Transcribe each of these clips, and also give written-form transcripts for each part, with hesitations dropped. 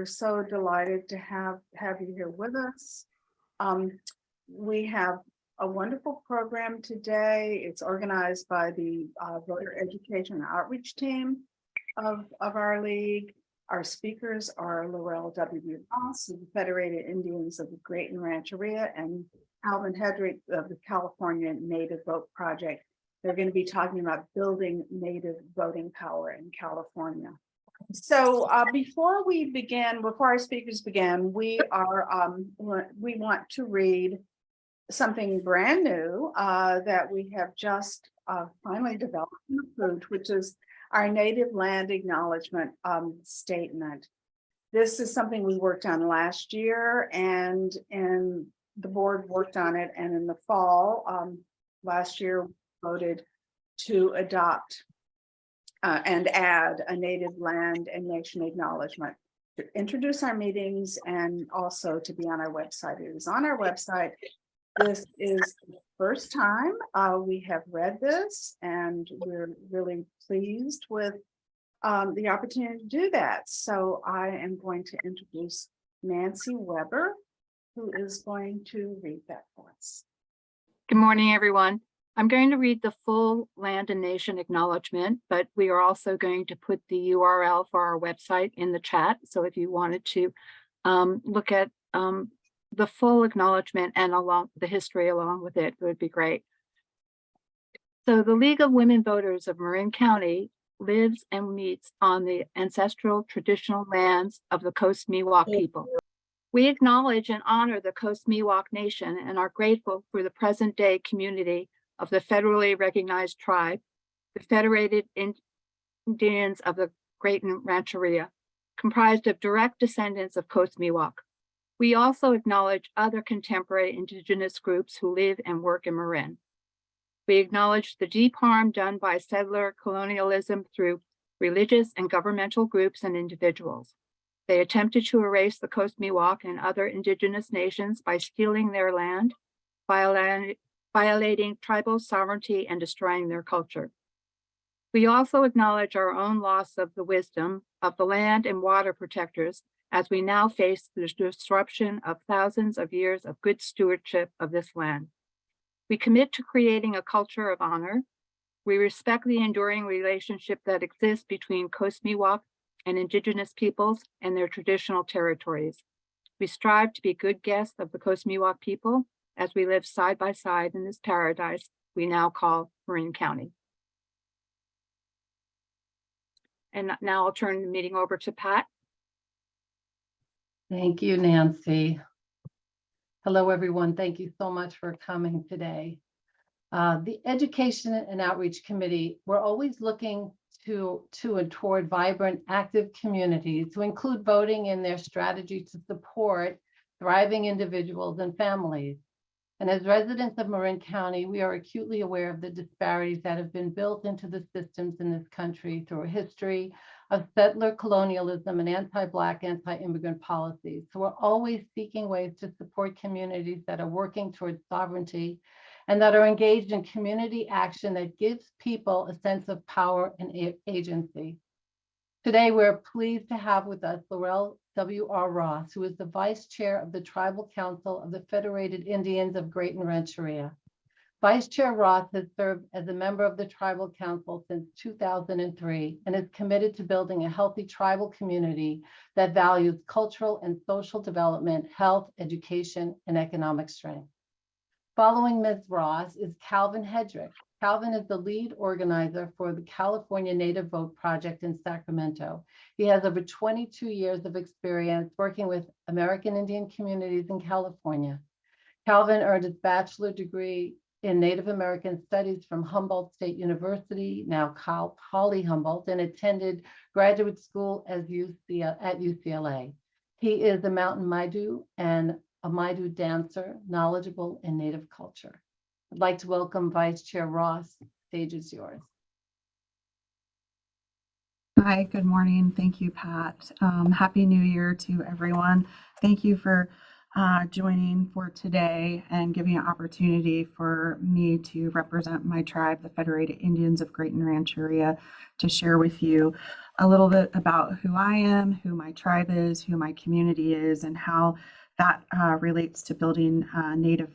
We're so delighted to have you here with us. We have a wonderful program today. It's organized by the Voter Education and Outreach team of our league. Our speakers are Lorelle W of the Federated Indians of the Graton Rancheria and Hedrick of the California Native Vote Project. They're going to be talking about building native voting power in California. So before our speakers begin, we want to read something brand new that we have just finally developed and approved, which is our Native Land Acknowledgement Statement. This is something we worked on last year, and the board worked on it, and in the fall last year voted to adopt and add a Native Land and Nation Acknowledgement to introduce our meetings and also to be on our website. It is on our website. This is the first time we have read this, and we're really pleased with the opportunity to do that. So I am going to introduce Nancy Weber, who is going to read that for us. Good morning, everyone. I'm going to read the full Land and Nation Acknowledgement, but we are also going to put the URL for our website in the chat. So if you wanted to look at the full acknowledgement and along the history along with it, would be great. So the League of Women Voters of Marin County lives and meets on the ancestral traditional lands of the Coast Miwok people. We acknowledge and honor the Coast Miwok Nation and are grateful for the present day community of the federally recognized tribe, the Federated Indians of the Graton Rancheria, comprised of direct descendants of Coast Miwok. We also acknowledge other contemporary indigenous groups who live and work in Marin. We acknowledge the deep harm done by settler colonialism through religious and governmental groups and individuals. They attempted to erase the Coast Miwok and other indigenous nations by stealing their land, violating tribal sovereignty, and destroying their culture. We also acknowledge our own loss of the wisdom of the land and water protectors as we now face the disruption of thousands of years of good stewardship of this land. We commit to creating a culture of honor. We respect the enduring relationship that exists between Coast Miwok and indigenous peoples and their traditional territories. We strive to be good guests of the Coast Miwok people as we live side by side in this paradise we now call Marin County. And now I'll turn the meeting over to Pat. Thank you, Nancy. Hello, everyone. Thank you so much for coming today. The Education and Outreach Committee, we're always looking to and toward vibrant, active communities to include voting in their strategy to support thriving individuals and families. And as residents of Marin County, we are acutely aware of the disparities that have been built into the systems in this country through a history of settler colonialism and anti-Black, anti-immigrant policies. So we're always seeking ways to support communities that are working towards sovereignty and that are engaged in community action that gives people a sense of power and agency. Today, we're pleased to have with us Lorelle W. Ross, who is the Vice Chair of the Tribal Council of the Federated Indians of Graton Rancheria. Vice Chair Ross has served as a member of the Tribal Council since 2003 and is committed to building a healthy tribal community that values cultural and social development, health, education, and economic strength. Following Ms. Ross is Calvin Hedrick. Calvin is the lead organizer for the California Native Vote Project in Sacramento. He has over 22 years of experience working with American Indian communities in California. Calvin earned his bachelor's degree in Native American Studies from Humboldt State University, now Holly Humboldt, and attended graduate school at UCLA. He is a mountain Maidu and a Maidu dancer, knowledgeable in Native culture. I'd like to welcome Vice Chair Ross. The stage is yours. Hi, good morning. Thank you, Pat. Happy New Year to everyone. Thank you for joining for today and giving an opportunity for me to represent my tribe, the Federated Indians of Graton Rancheria, to share with you a little bit about who I am, who my tribe is, who my community is, and how that relates to building Native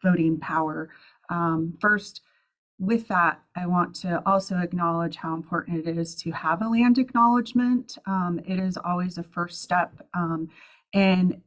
voting power. First, with that, I want to also acknowledge how important it is to have a land acknowledgement. It is always a first step in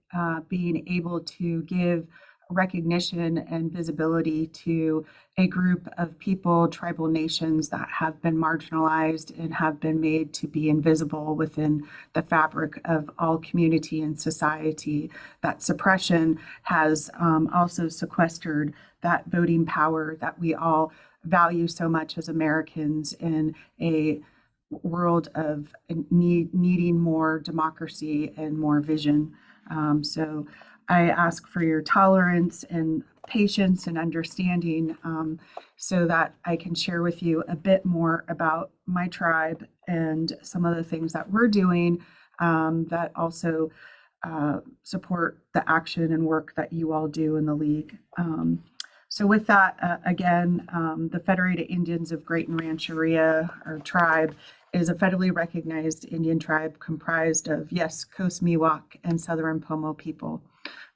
being able to give recognition and visibility to a group of people, tribal nations that have been marginalized and have been made to be invisible within the fabric of all community and society. That suppression has also sequestered that voting power that we all value so much as Americans in a world of needing more democracy and more vision. So I ask for your tolerance and patience and understanding so that I can share with you a bit more about my tribe and some of the things that we're doing that also support the action and work that you all do in the League. So with that, again, the Federated Indians of Graton Rancheria, or tribe, is a federally recognized Indian tribe comprised of, yes, Coast Miwok and Southern Pomo people.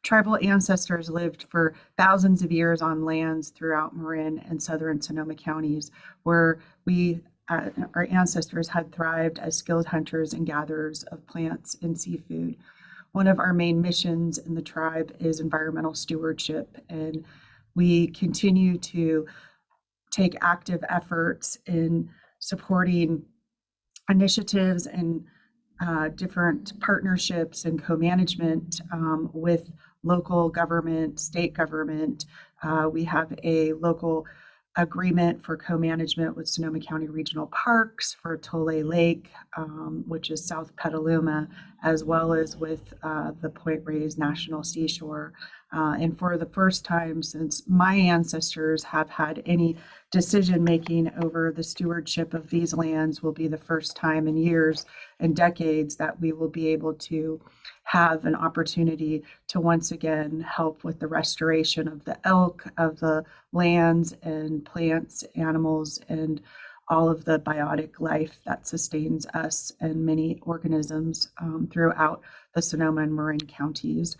Tribal ancestors lived for thousands of years on lands throughout Marin and Southern Sonoma Counties, where our ancestors had thrived as skilled hunters and gatherers of plants and seafood. One of our main missions in the tribe is environmental stewardship, and we continue to take active efforts in supporting initiatives and different partnerships and co-management with local government, state government. We have a local agreement for co-management with Sonoma County Regional Parks for Tole Lake, which is South Petaluma, as well as with the Point Reyes National Seashore. And for the first time since my ancestors have had any decision-making over the stewardship of these lands, will be the first time in years and decades that we will be able to have an opportunity to once again help with the restoration of the elk, of the lands and plants, animals, and all of the biotic life that sustains us and many organisms throughout the Sonoma and Marin counties.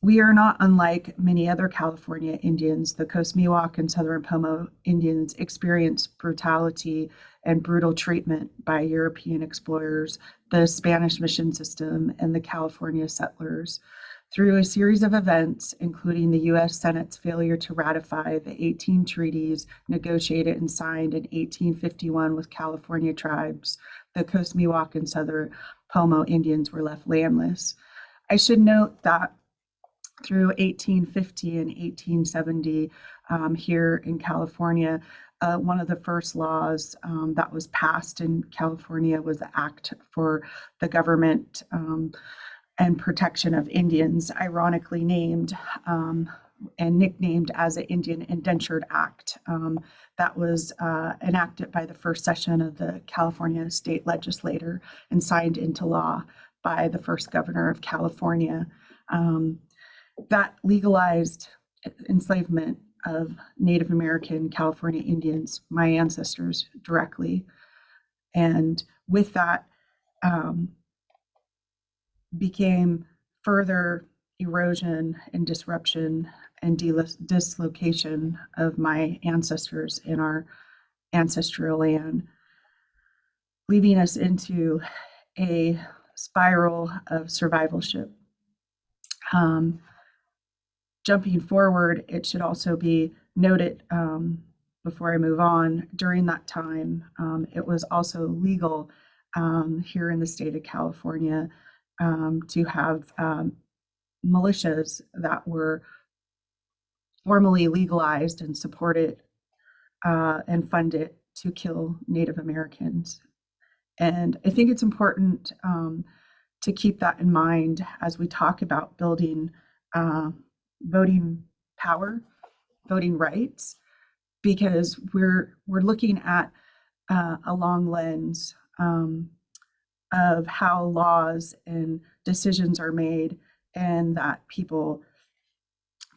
We are not unlike many other California Indians. The Coast Miwok and Southern Pomo Indians experienced brutality and brutal treatment by European explorers, the Spanish mission system, and the California settlers. Through a series of events, including the U.S. Senate's failure to ratify the 18 treaties negotiated and signed in 1851 with California tribes, the Coast Miwok and Southern Pomo Indians were left landless. I should note that through 1850 and 1870 here in California, one of the first laws that was passed in California was the Act for the Government and Protection of Indians, ironically named and nicknamed as the Indian Indentured Act. That was enacted by the first session of the California State Legislature and signed into law by the first governor of California. That legalized enslavement of Native American California Indians, my ancestors, directly. And with that became further erosion and disruption and dislocation of my ancestors in our ancestral land, leaving us into a spiral of survivalship. Jumping forward, it should also be noted before I move on, during that time, it was also legal here in the state of California to have militias that were formally legalized and supported and funded to kill Native Americans. And I think it's important to keep that in mind as we talk about building voting power, voting rights, because we're looking at a long lens of how laws and decisions are made and that people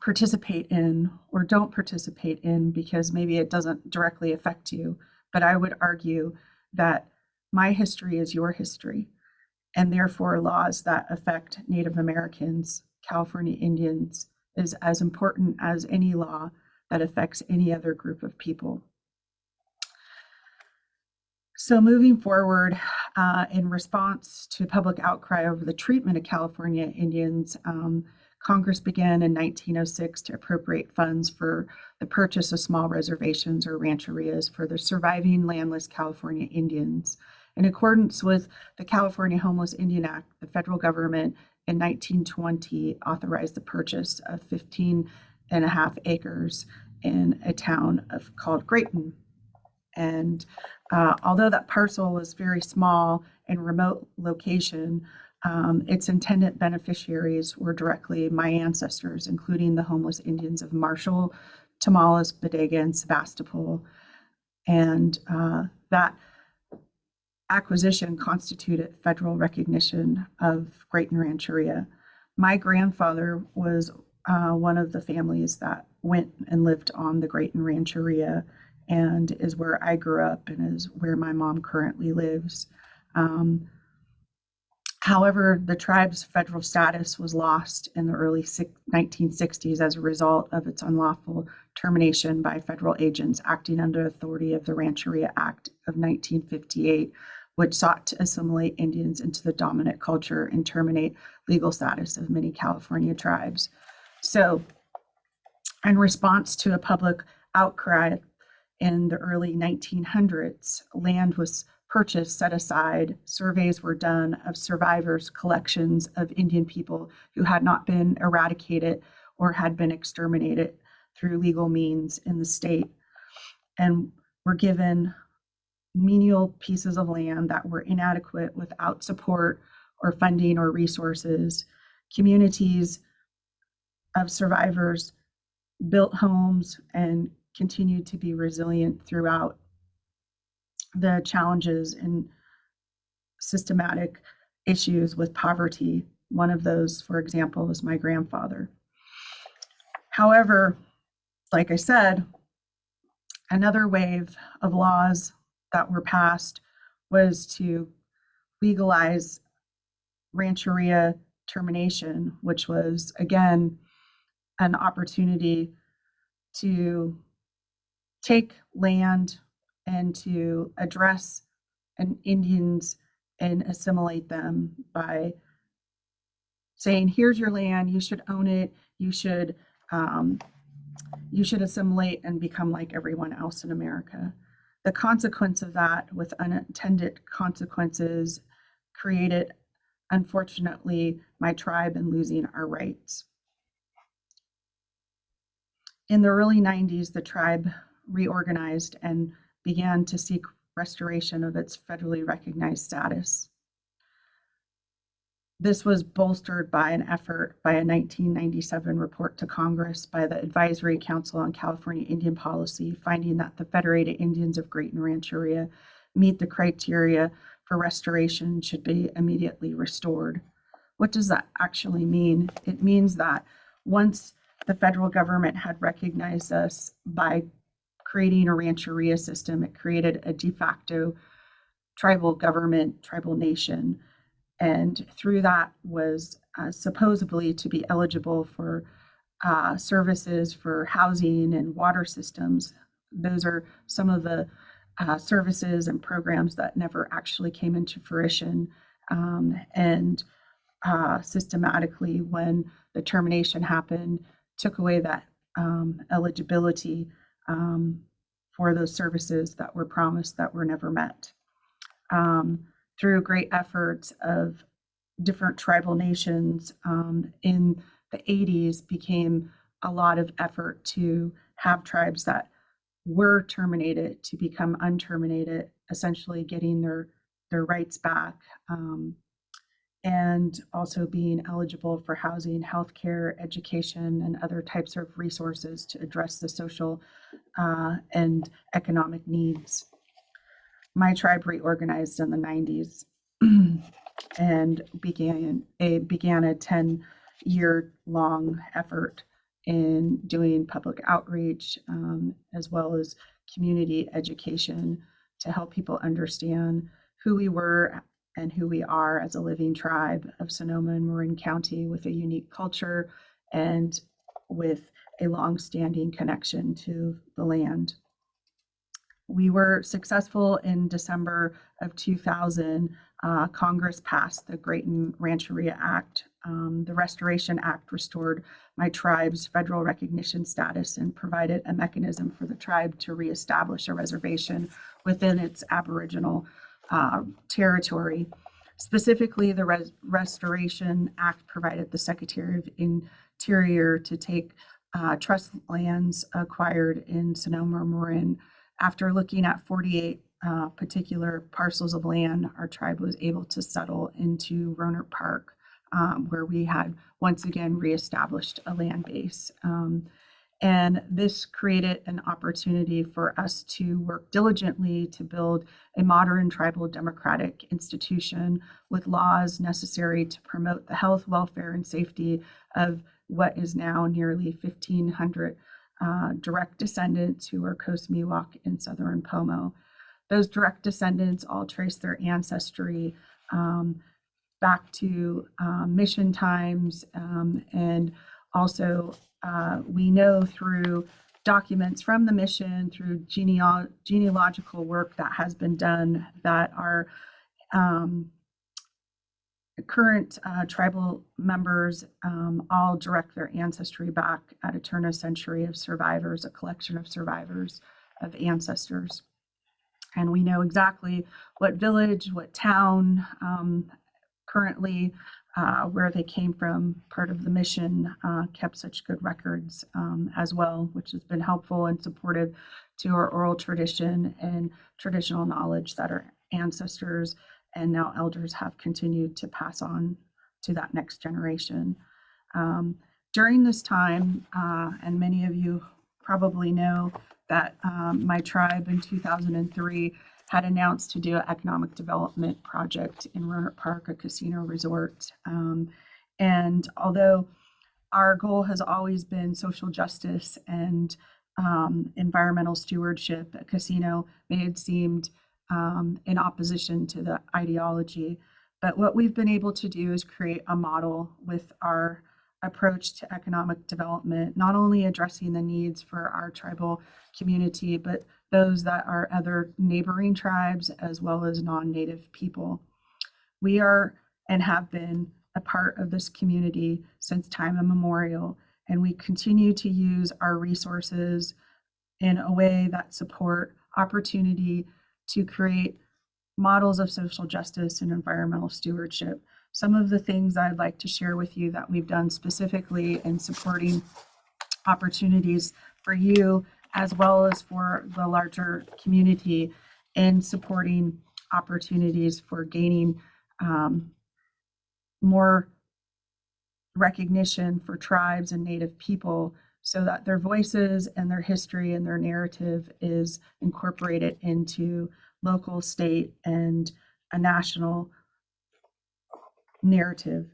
participate in or don't participate in because maybe it doesn't directly affect you. But I would argue that My history is your history, and therefore laws that affect Native Americans, California Indians, is as important as any law that affects any other group of people. So moving forward, in response to public outcry over the treatment of California Indians, Congress began in 1906 to appropriate funds for the purchase of small reservations or rancherias for the surviving landless California Indians. In accordance with the California Homeless Indian Act, the federal government in 1920 authorized the purchase of 15.5 acres in a town called Graton. And although that parcel was very small and remote location, its intended beneficiaries were directly my ancestors, including the homeless Indians of Marshall, Tamaulipas, Bodega, and Sebastopol. And that acquisition constituted federal recognition of Graton Rancheria. My grandfather was one of the families that went and lived on the Graton Rancheria, and is where I grew up and is where my mom currently lives. However, the tribe's federal status was lost in the early 1960s as a result of its unlawful termination by federal agents acting under authority of the Rancheria Act of 1958, which sought to assimilate Indians into the dominant culture and terminate legal status of many California tribes. So, in response to a public outcry in the early 1900s, land was purchased, set aside, surveys were done of survivors, collections of Indian people who had not been eradicated or had been exterminated through legal means in the state, and were given menial pieces of land that were inadequate without support or funding or resources. Communities of survivors built homes and continued to be resilient throughout the challenges and systematic issues with poverty. One of those, for example, is my grandfather. However, like I said, another wave of laws that were passed was to legalize rancheria termination, which was, again, an opportunity to take land and to address Indians and assimilate them by saying, here's your land, you should own it, you should assimilate and become like everyone else in America. The consequence of that, with unintended consequences, created, unfortunately, my tribe in losing our rights. In the early 90s, the tribe reorganized and began to seek restoration of its federally recognized status. This was bolstered by an effort by a 1997 report to Congress by the Advisory Council on California Indian Policy, finding that the Federated Indians of Graton Rancheria meet the criteria for restoration, should be immediately restored. What does that actually mean? It means that once the federal government had recognized us by creating a rancheria system, it created a de facto tribal government, tribal nation. And through that was supposedly to be eligible for services for housing and water systems. Those are some of the services and programs that never actually came into fruition. And systematically, when the termination happened, took away that eligibility for those services that were promised that were never met. Through great efforts of different tribal nations in the 80s, became a lot of effort to have tribes that were terminated to become unterminated, essentially getting their rights back, and also being eligible for housing, healthcare, education, and other types of resources to address the social and economic needs. My tribe reorganized in the 90s and began a 10-year-long effort in doing public outreach, as well as community education, to help people understand who we were and who we are as a living tribe of Sonoma and Marin County with a unique culture and with a long-standing connection to the land. We were successful in December of 2000. Congress passed the Graton Rancheria Act. The Restoration Act restored my tribe's federal recognition status and provided a mechanism for the tribe to reestablish a reservation within its Aboriginal territory. Specifically, the Restoration Act provided the Secretary of Interior to take trust lands acquired in Sonoma Marin. After looking at 48 particular parcels of land, our tribe was able to settle into Rohnert Park, where we had once again reestablished a land base. And this created an opportunity for us to work diligently to build a modern tribal democratic institution with laws necessary to promote the health, welfare, and safety of what is now nearly 1,500 direct descendants who are Coast Miwok in Southern Pomo. Those direct descendants all trace their ancestry back to mission times, and also we know through documents from the mission, through genealogical work that has been done, that our current tribal members all direct their ancestry back at a turn of century of survivors, a collection of survivors of ancestors. And we know exactly what village, what town, currently where they came from. Part of the mission kept such good records as well, which has been helpful and supportive to our oral tradition and traditional knowledge that our ancestors and now elders have continued to pass on to that next generation. During this time, and many of you probably know that my tribe in 2003 had announced to do an economic development project in Rohnert Park, a casino resort. And although our goal has always been social justice and environmental stewardship, a casino may have seemed in opposition to the ideology. But what we've been able to do is create a model with our approach to economic development, not only addressing the needs for our tribal community, but those that are other neighboring tribes as well as non-native people. We are and have been a part of this community since time immemorial, and we continue to use our resources in a way that support opportunity to create models of social justice and environmental stewardship. Some of the things I'd like to share with you that we've done specifically in supporting opportunities for you as well as for the larger community, in supporting opportunities for gaining more recognition for tribes and Native people so that their voices and their history and their narrative is incorporated into local, state, and a national narrative.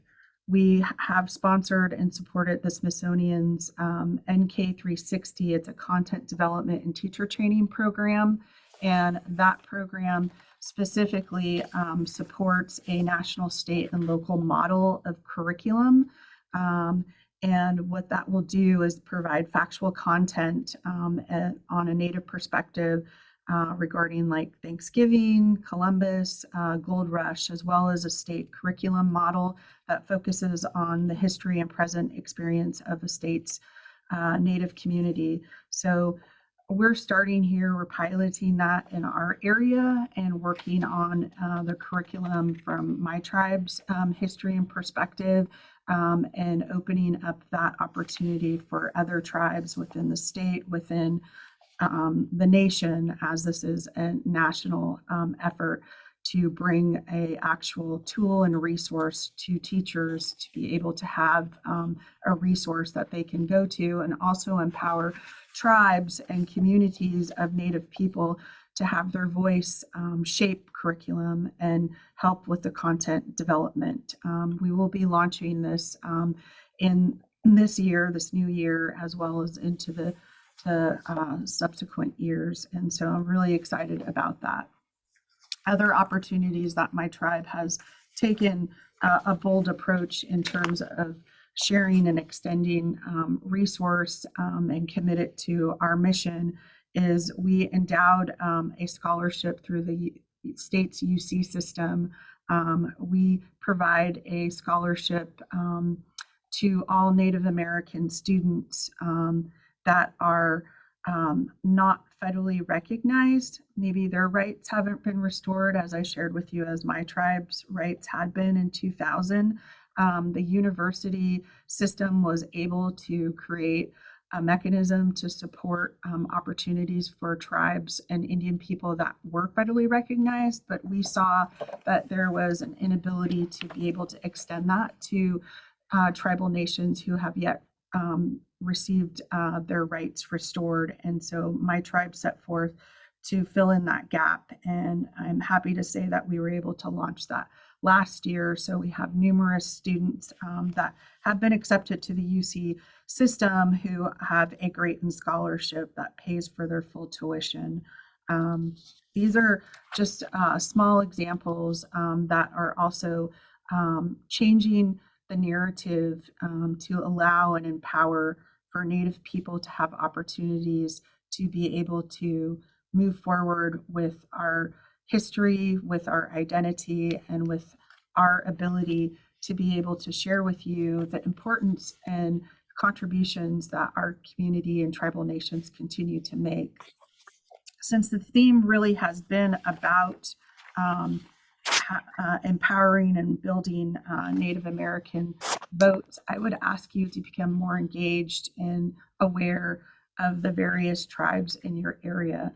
We have sponsored and supported the Smithsonian's NK360. It's a content development and teacher training program. And that program specifically supports a national, state, and local model of curriculum. And what that will do is provide factual content on a Native perspective regarding like Thanksgiving, Columbus, Gold Rush, as well as a state curriculum model that focuses on the history and present experience of the state's Native community. So we're starting here, we're piloting that in our area and working on the curriculum from my tribe's history and perspective, and opening up that opportunity for other tribes within the state, within the nation, as this is a national effort to bring a actual tool and resource to teachers to be able to have a resource that they can go to, and also empower tribes and communities of Native people to have their voice shape curriculum and help with the content development. We will be launching this in this year, this new year, as well as into the subsequent years. And so I'm really excited about that. other opportunities that my tribe has taken a bold approach in terms of sharing and extending resource and committed to our mission is we endowed a scholarship through the state's UC system. We provide a scholarship to all Native American students that are not federally recognized. Maybe their rights haven't been restored, as I shared with you, as my tribe's rights had been in 2000. The university system was able to create a mechanism to support opportunities for tribes and Indian people that were federally recognized, but we saw that there was an inability to be able to extend that to tribal nations who have yet received their rights restored. And so my tribe set forth to fill in that gap. And I'm happy to say that we were able to launch that last year. So we have numerous students that have been accepted to the UC system who have a Graton scholarship that pays for their full tuition. These are just small examples that are also changing the narrative to allow and empower for Native people to have opportunities to be able to move forward with our history, with our identity, and with our ability to be able to share with you the importance and contributions that our community and tribal nations continue to make. Since the theme really has been about empowering and building Native American votes, I would ask you to become more engaged and aware of the various tribes in your area.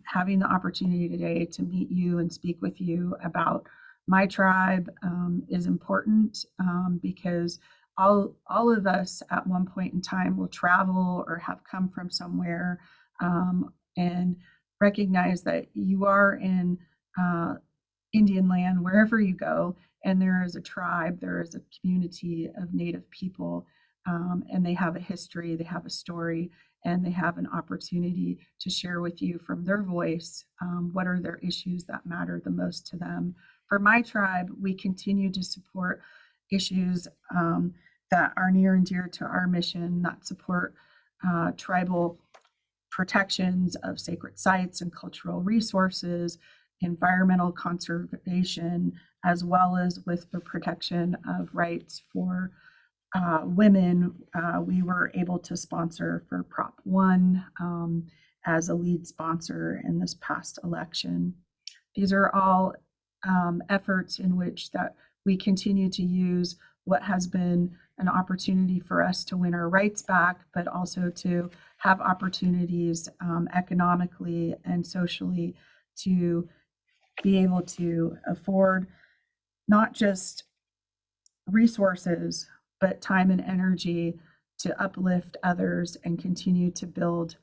Having the opportunity today to meet you and speak with you about my tribe is important because all of us at one point in time will travel or have come from somewhere and recognize that you are in Indian land wherever you go, and there is a tribe, there is a community of Native people, and they have a history, they have a story, and they have an opportunity to share with you from their voice what are their issues that matter the most to them. For my tribe, we continue to support issues that are near and dear to our mission, that support tribal protections of sacred sites and cultural resources, environmental conservation, as well as with the protection of rights for women. We were able to sponsor for Prop 1 as a lead sponsor in this past election. These are all efforts in which that we continue to use what has been an opportunity for us to win our rights back, but also to have opportunities economically and socially to be able to afford not just resources, but time and energy to uplift others and continue to build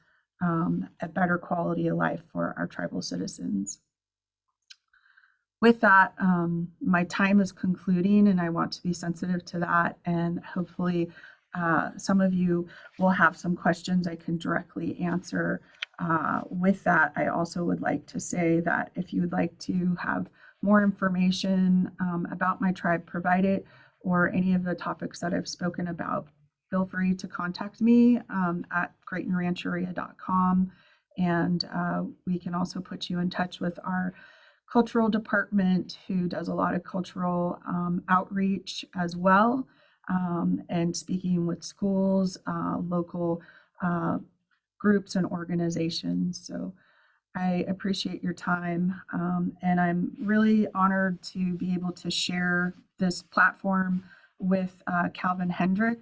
a better quality of life for our tribal citizens. With that, my time is concluding, and I want to be sensitive to that, and hopefully some of you will have some questions I can directly answer. With that, I also would like to say that if you would like to have more information about my tribe, provide it, or any of the topics that I've spoken about, feel free to contact me at gratonrancheria.com, and we can also put you in touch with our cultural department, who does a lot of cultural outreach as well, and speaking with schools, local groups and organizations. So I appreciate your time, and I'm really honored to be able to share this platform with Calvin Hedrick,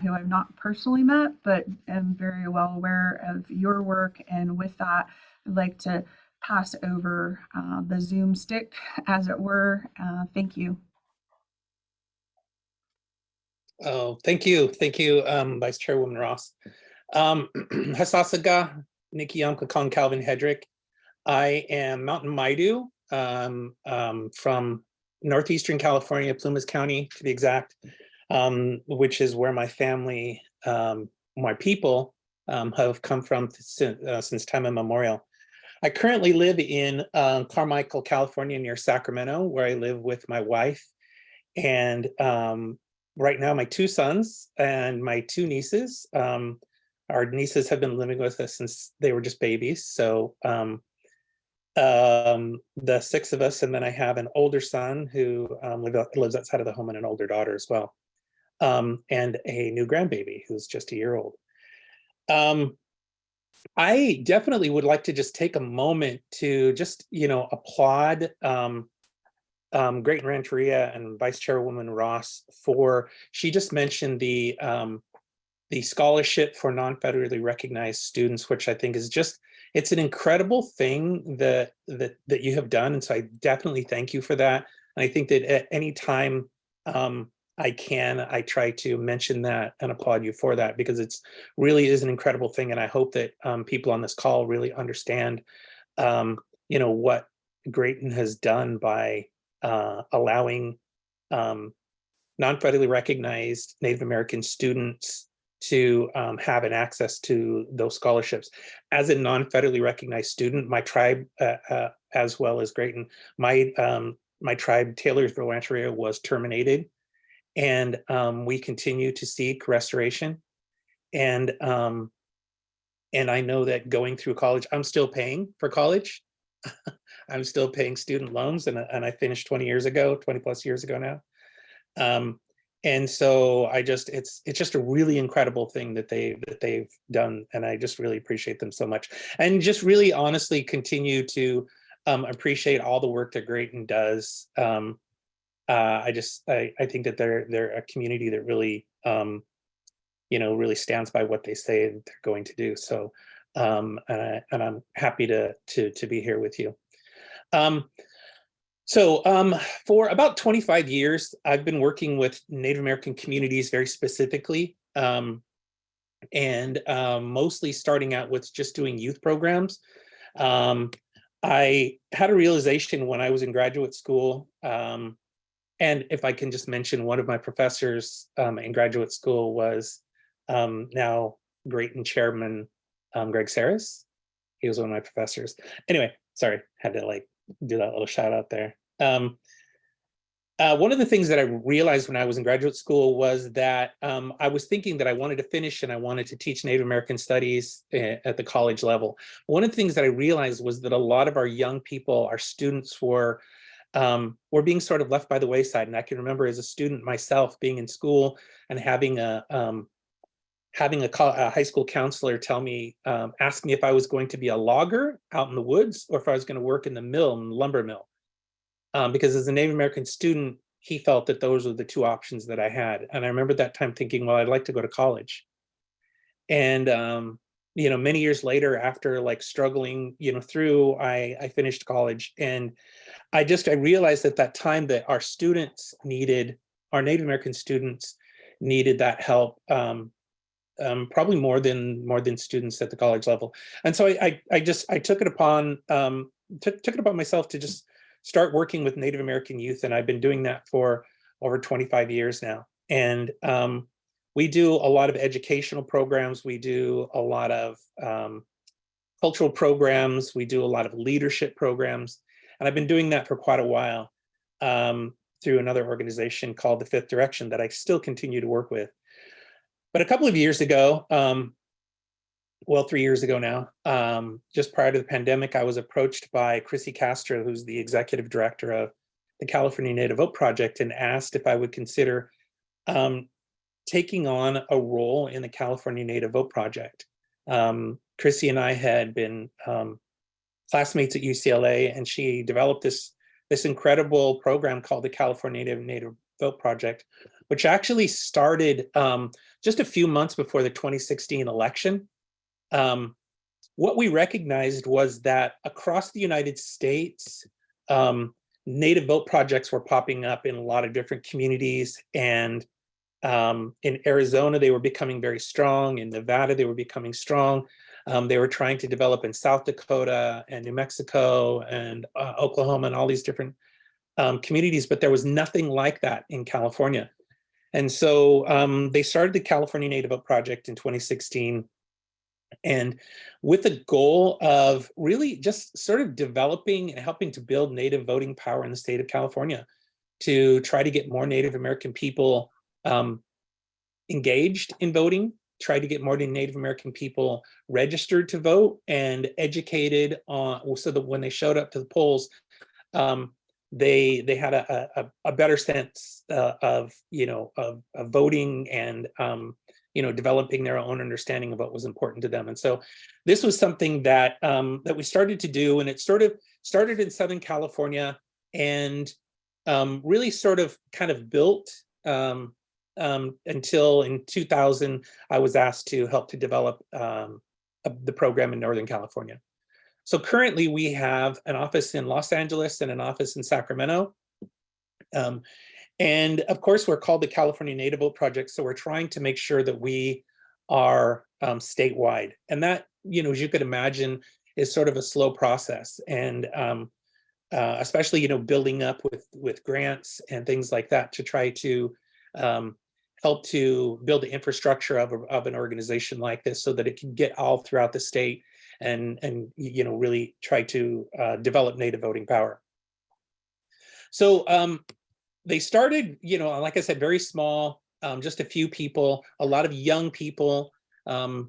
who I've not personally met, but am very well aware of your work. And with that, I'd like to pass over the Zoom stick, as it were. Thank you. Oh, thank you. Thank you, Vice Chairwoman Ross. Hasasaga, Nikiyam Kakong Calvin Hedrick. I am Mountain Maidu from Northeastern California, Plumas County to be exact, which is where my family, my people have come from since time immemorial. I currently live in Carmichael, California, near Sacramento, where I live with my wife. And right now, my two sons and my two nieces. Our nieces have been living with us since they were just babies. So the six of us, and then I have an older son who lives outside of the home, and an older daughter as well, and a new grandbaby who's just a year old. I definitely would like to just take a moment to just, applaud Graton Rancheria and Vice Chairwoman Ross for, she just mentioned the scholarship for non-federally recognized students, which I think is just, it's an incredible thing that you have done. And so I definitely thank you for that. And I think that at any time I try to mention that and applaud you for that, because it's really is an incredible thing. And I hope that people on this call really understand, what Graton has done by allowing non-federally recognized Native American students to have an access to those scholarships. As a non-federally recognized student, my tribe, as well as Graton, my tribe, Taylorsville Rancheria, was terminated, and we continue to seek restoration. And I know that going through college, I'm still paying for college. I'm still paying student loans, and I finished 20 plus years ago now. And so it's just a really incredible thing that they've done, and I just really appreciate them so much, and just really honestly continue to appreciate all the work that Graton does. I think that they're a community that really really stands by what they say they're going to do. So and I'm happy to be here with you. For about 25 years, I've been working with Native American communities very specifically, and mostly starting out with just doing youth programs. I had a realization when I was in graduate school, and if I can just mention, one of my professors in graduate school was now Graton Chairman Greg Saris. He was one of my professors. Anyway, sorry, had to do that little shout out there. One of the things that I realized when I was in graduate school was that I was thinking that I wanted to finish and I wanted to teach Native American studies at the college level. One of the things that I realized was that a lot of our young people, our students, were being sort of left by the wayside. And I can remember as a student myself being in school and having a high school counselor ask me if I was going to be a logger out in the woods or if I was going to work in the lumber mill. Because as a Native American student, he felt that those were the two options that I had. And I remember that time thinking, well, I'd like to go to college. And, many years later, after struggling, through, I finished college. And I realized at that time that our Native American students needed that help. Probably more than students at the college level. And so I took it upon myself to just start working with Native American youth, and I've been doing that for over 25 years now. And we do a lot of educational programs. We do a lot of cultural programs. We do a lot of leadership programs, and I've been doing that for quite a while through another organization called the Fifth Direction that I still continue to work with. But a couple of years ago, 3 years ago now, just prior to the pandemic, I was approached by Chrissy Castro, who's the executive director of the California Native Vote Project, and asked if I would consider taking on a role in the California Native Vote Project. Chrissy and I had been classmates at UCLA, and she developed this incredible program called the California Native Vote Project, which actually started just a few months before the 2016 election. What we recognized was that across the United States, Native vote projects were popping up in a lot of different communities. And in Arizona, they were becoming very strong. In Nevada, they were becoming strong. They were trying to develop in South Dakota and New Mexico and Oklahoma and all these different communities, but there was nothing like that in California. And so they started the California Native Vote Project in 2016. And with the goal of really just sort of developing and helping to build Native voting power in the state of California, to try to get more Native American people engaged in voting, try to get more Native American people registered to vote and educated on, so that when they showed up to the polls, they had a better sense of voting, and developing their own understanding of what was important to them. And so this was something that that we started to do, and it sort of started in Southern California, and really sort of kind of built until in 2000, I was asked to help to develop the program in Northern California. So currently we have an office in Los Angeles and an office in Sacramento. And of course, we're called the California Native Vote Project. So we're trying to make sure that we are statewide. And that, as you could imagine, is sort of a slow process. And especially, building up with grants and things like that to try to help to build the infrastructure of an organization like this, so that it can get all throughout the state and really try to develop Native voting power. So they started, like I said, very small, just a few people, a lot of young people. To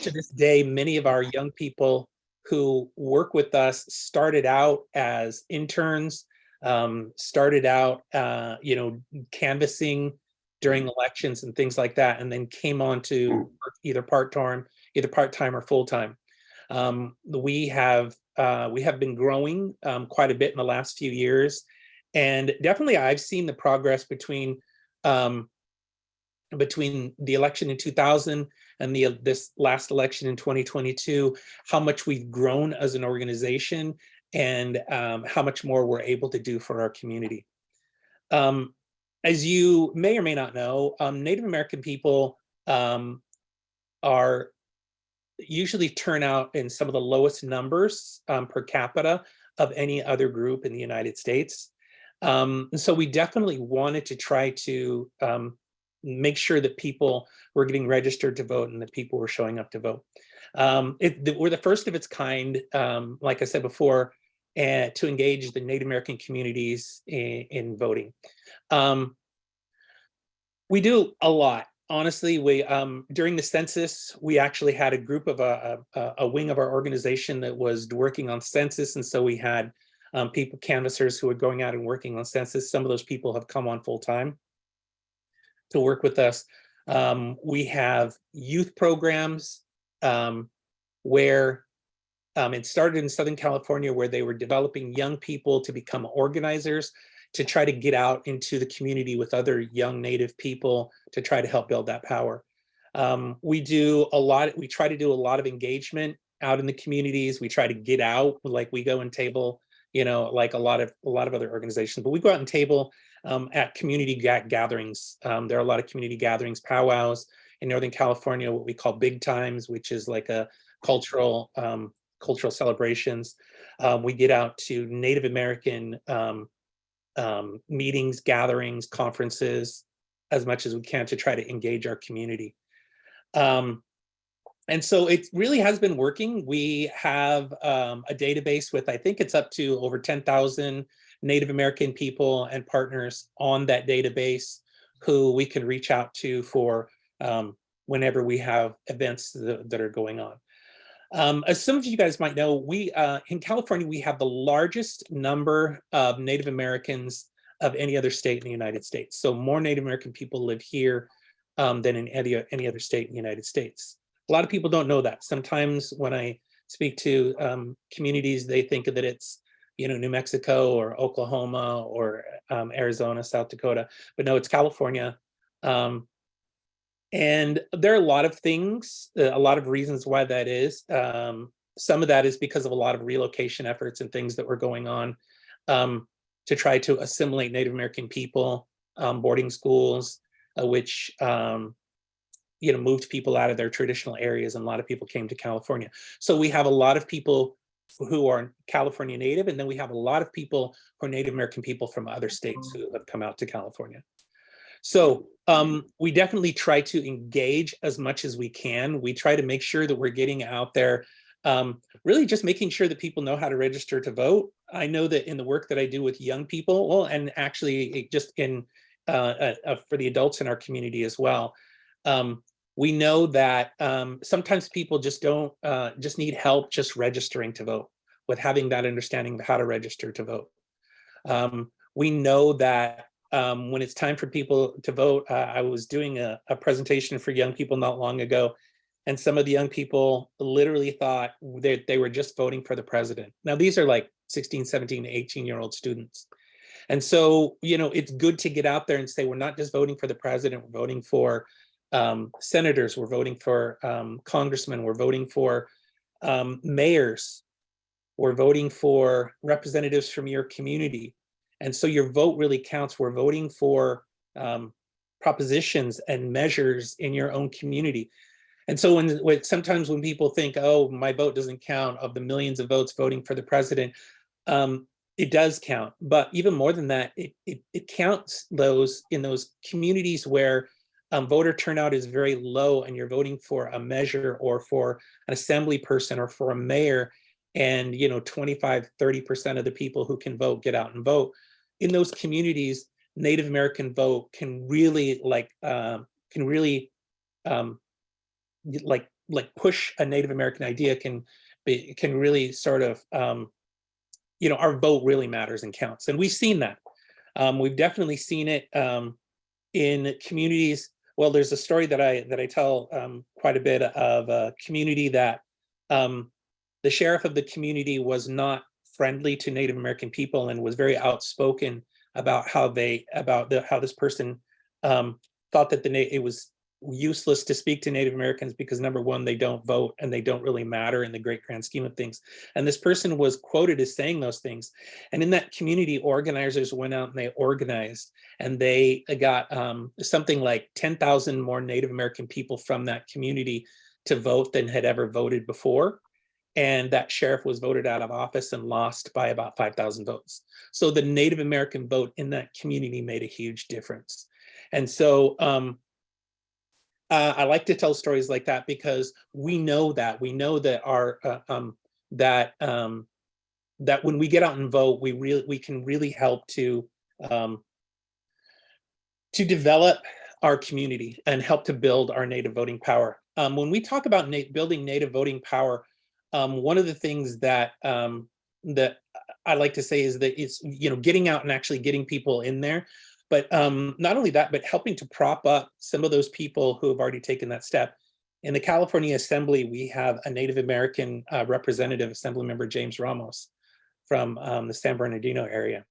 this day, many of our young people who work with us started out as interns, started out, canvassing during elections and things like that, and then came on to work either part-time or full-time. We have been growing quite a bit in the last few years, and definitely I've seen the progress between the election in 2000 and this last election in 2022, how much we've grown as an organization, and how much more we're able to do for our community. As you may or may not know, Native American people are usually turn out in some of the lowest numbers per capita of any other group in the United States. And so we definitely wanted to try to make sure that people were getting registered to vote and that people were showing up to vote. We're the first of its kind, like I said before, to engage the Native American communities in voting. We do a lot. Honestly, we during the census, we actually had a group of a wing of our organization that was working on census, and so we had people, canvassers, who were going out and working on census. Some of those people have come on full time to work with us. We have youth programs where it started in Southern California, where they were developing young people to become organizers, to try to get out into the community with other young Native people to try to help build that power. We try to do a lot of engagement out in the communities. We try to get out, like we go and table, like a lot of other organizations, but we go out and table at community gatherings. There are a lot of community gatherings, powwows in Northern California, what we call big times, which is like a cultural celebrations. We get out to Native American meetings, gatherings, conferences, as much as we can to try to engage our community. And so it really has been working. We have a database with, I think it's up to over 10,000 Native American people and partners on that database who we can reach out to for whenever we have events that are going on. As some of you guys might know, we in California, we have the largest number of Native Americans of any other state in the United States. So more Native American people live here than in any other state in the United States. A lot of people don't know that. Sometimes when I speak to communities, they think that it's, New Mexico or Oklahoma or Arizona, South Dakota, but no, it's California. And there are a lot of things, a lot of reasons why that is. Some of that is because of a lot of relocation efforts and things that were going on to try to assimilate Native American people, boarding schools, which moved people out of their traditional areas, and a lot of people came to California. So we have a lot of people who are California native, and then we have a lot of people who are Native American people from other states who have come out to California. So We definitely try to engage as much as we can. We try to make sure that we're getting out there, really just making sure that people know how to register to vote. I know that in the work that I do with young people, well, and actually just in for the adults in our community as well, we know that sometimes people just don't just need help just registering to vote, with having that understanding of how to register to vote. We know that when it's time for people to vote, I was doing a presentation for young people not long ago, and some of the young people literally thought that they were just voting for the president. Now, these are like 16, 17, 18-year-old students. And so, it's good to get out there and say, we're not just voting for the president, we're voting for senators, we're voting for congressmen, we're voting for mayors, we're voting for representatives from your community. And so your vote really counts. We're voting for propositions and measures in your own community. And so when sometimes when people think, oh, my vote doesn't count, of the millions of votes voting for the president, it does count. But even more than that, it counts those in those communities where voter turnout is very low, and you're voting for a measure or for an assembly person or for a mayor, and 25, 30% of the people who can vote get out and vote. In those communities, Native American vote can really push a Native American idea, can really sort of our vote really matters and counts. And we've seen that. We've definitely seen it in communities. Well, there's a story that I tell quite a bit of a community that the sheriff of the community was not friendly to Native American people and was very outspoken about how this person thought that it was useless to speak to Native Americans because, number one, they don't vote and they don't really matter in the great grand scheme of things. And this person was quoted as saying those things. And in that community, organizers went out and they organized, and they got something like 10,000 more Native American people from that community to vote than had ever voted before. And that sheriff was voted out of office and lost by about 5,000 votes. So the Native American vote in that community made a huge difference. And so I like to tell stories like that because we know that our that when we get out and vote, we can really help to develop our community and help to build our Native voting power. When we talk about building Native voting power, one of the things that that I like to say is that it's getting out and actually getting people in there. But not only that, but helping to prop up some of those people who have already taken that step. In the California Assembly, we have a Native American representative, Assemblymember James Ramos, from the San Bernardino area.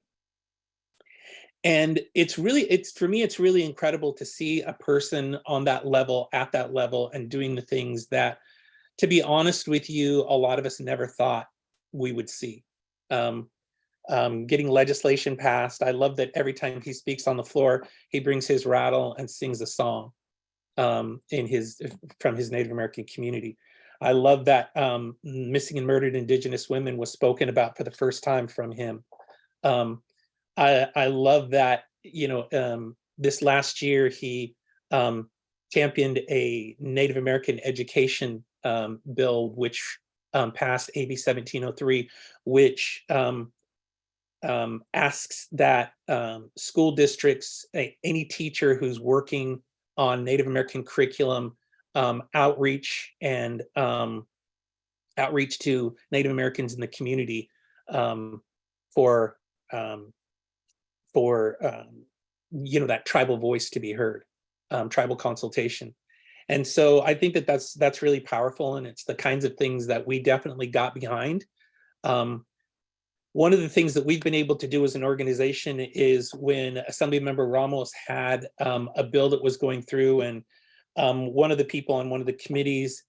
And for me, it's really incredible to see a person on that level, at that level, and doing the things that, to be honest with you, a lot of us never thought we would see. Getting legislation passed. I love that every time he speaks on the floor, he brings his rattle and sings a song from his Native American community. I love that missing and murdered Indigenous women was spoken about for the first time from him. I love that, this last year he championed a Native American education bill, which passed AB 1703, which asks that school districts, any teacher who's working on Native American curriculum, outreach to Native Americans in the community for that tribal voice to be heard, tribal consultation. And so I think that's really powerful, and it's the kinds of things that we definitely got behind. One of the things that we've been able to do as an organization is when Assemblymember Ramos had a bill that was going through, and one of the people on one of the committees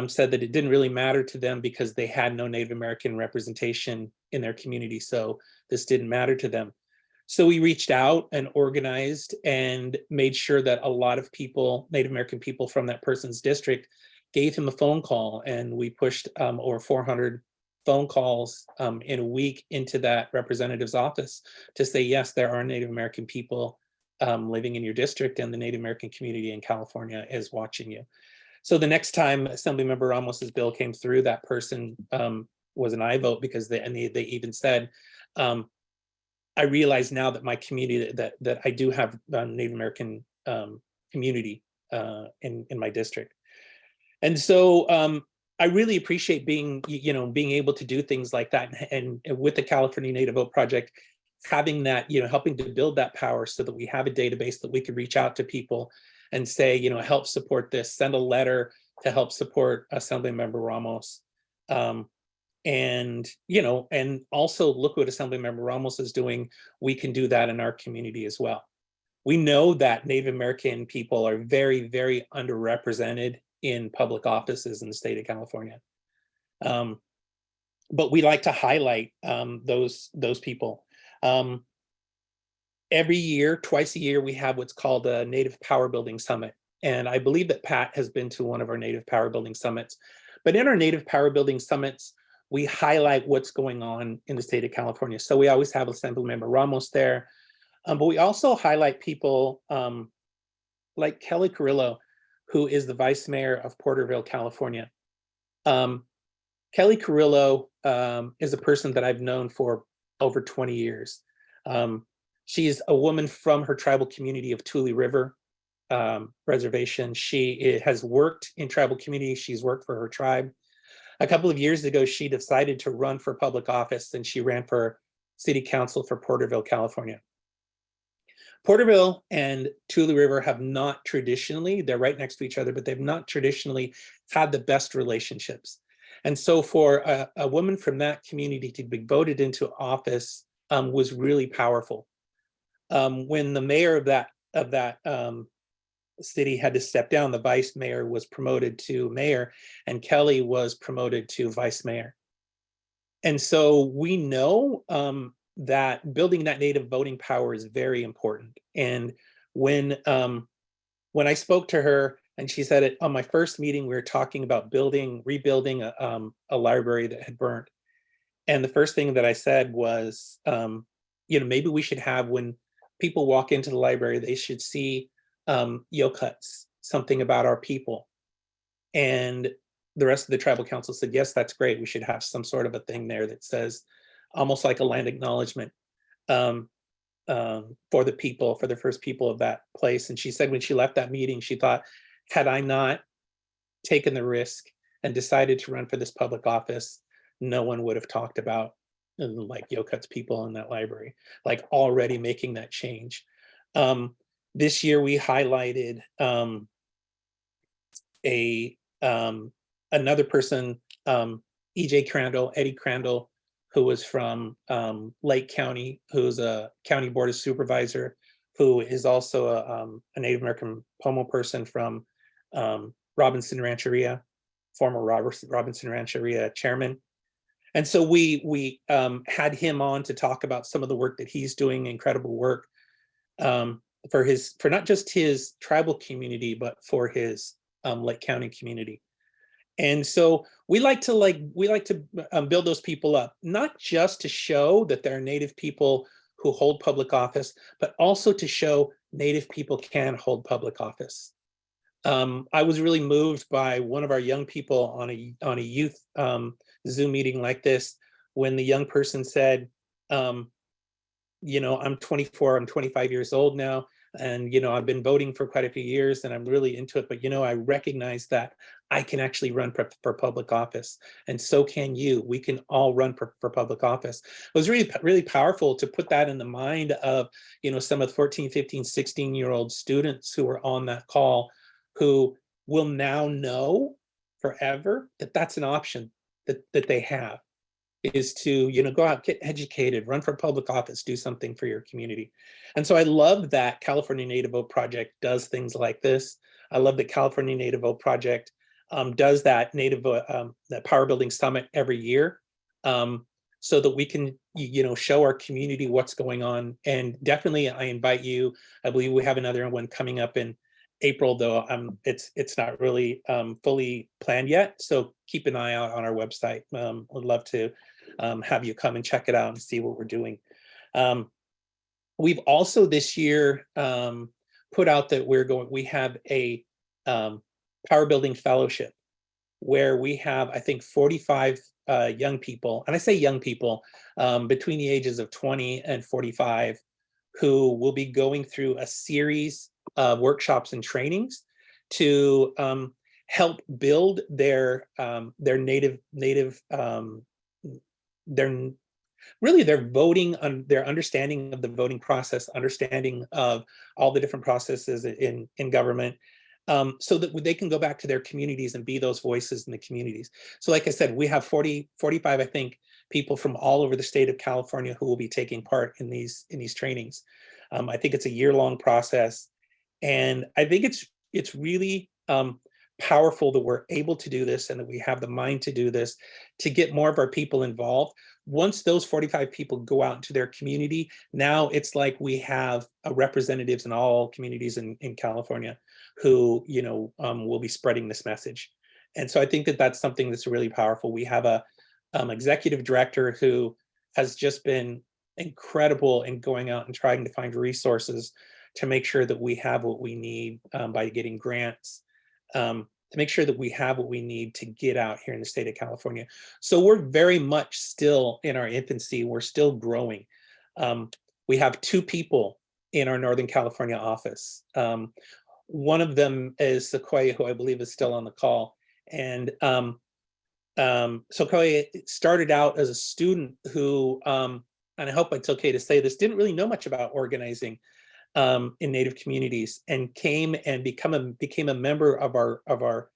said that it didn't really matter to them because they had no Native American representation in their community, so this didn't matter to them. So we reached out and organized and made sure that a lot of people, Native American people from that person's district, gave him a phone call, and we pushed over 400 phone calls in a week into that representative's office to say, yes, there are Native American people living in your district, and the Native American community in California is watching you. So the next time Assemblymember Ramos's bill came through, that person was an aye vote, because they even said, I realize now that my community, that I do have Native American community in my district. And so I really appreciate being able to do things like that, and with the California Native Vote Project, having that, helping to build that power so that we have a database that we could reach out to people and say, help support this, send a letter to help support Assemblymember Ramos. And also look what Assemblymember Ramos is doing. We can do that in our community as well. We know that Native American people are very, very underrepresented in public offices in the state of California. But we like to highlight those people. Every year, twice a year, we have what's called a Native Power Building Summit. And I believe that Pat has been to one of our Native Power Building Summits. But in our Native Power Building Summits, we highlight what's going on in the state of California. So we always have Assemblymember Ramos there. But we also highlight people like Kelly Carrillo, who is the Vice Mayor of Porterville, California. Kelly Carrillo is a person that I've known for over 20 years. She's a woman from her tribal community of Tule River Reservation. She has worked in tribal communities. She's worked for her tribe. A couple of years ago, she decided to run for public office, and she ran for city council for Porterville, California. Porterville and Tule River have not traditionally, they're right next to each other, but they've not traditionally had the best relationships. And so for a woman from that community to be voted into office was really powerful. When the mayor of that city had to step down, the vice mayor was promoted to mayor, and Kelly was promoted to vice mayor. And so we know that building that Native voting power is very important. And when I spoke to her, and she said it on my first meeting, we were talking about rebuilding a library that had burnt. And the first thing that I said was, maybe we should have, when people walk into the library, they should see yokuts, something about our people. And the rest of the tribal council said, yes, that's great. We should have some sort of a thing there that says, almost like a land acknowledgement for the people, for the first people of that place. And she said when she left that meeting, she thought, had I not taken the risk and decided to run for this public office, no one would have talked about like Yokut's people in that library, like already making that change. This year we highlighted another person, Eddie Crandall, who was from Lake County, who's a county board of supervisor, who is also a Native American Pomo person from Robinson Rancheria, former Robinson Rancheria chairman. And so we had him on to talk about some of the work that he's doing, incredible work for not just his tribal community, but for his Lake County community. And so we like to build those people up, not just to show that there are Native people who hold public office, but also to show Native people can hold public office. I was really moved by one of our young people on a youth Zoom meeting like this, when the young person said, I'm 24, I'm 25 years old now, and I've been voting for quite a few years, and I'm really into it, but I recognize that I can actually run for public office, and so can you. We can all run for public office. It was really, really powerful to put that in the mind of some of the 14, 15, 16-year-old students who were on that call, who will now know forever that that's an option that they have, is to go out, get educated, run for public office, do something for your community. And so I love that California Native Vote Project does things like this. I love that California Native Vote Project does that that Power Building Summit every year, so that we can show our community what's going on. And definitely I invite you. I believe we have another one coming up in April, though it's not really fully planned yet, so keep an eye out on our website. Would love to have you come and check it out and see what we're doing. We've also this year put out that we have a power building fellowship where we have, I think, 45 young people, and I say young people, between the ages of 20 and 45, who will be going through a series of workshops and trainings to help build their native their voting, their understanding of the voting process, understanding of all the different processes in government, so that they can go back to their communities and be those voices in the communities. So like I said, we have 45, I think, people from all over the state of California who will be taking part in these trainings. I think it's a year-long process. And I think it's really powerful that we're able to do this and that we have the mind to do this, to get more of our people involved. Once those 45 people go out into their community, now it's like we have representatives in all communities in California who, will be spreading this message. And so I think that that's something that's really powerful. We have a executive director who has just been incredible in going out and trying to find resources to make sure that we have what we need, by getting grants, to make sure that we have what we need to get out here in the state of California. So we're very much still in our infancy. We're still growing. We have 2 people in our Northern California office. One of them is Sequoia, who I believe is still on the call. And Sequoia started out as a student who, and I hope it's okay to say this, didn't really know much about organizing in Native communities, and came and became a member of our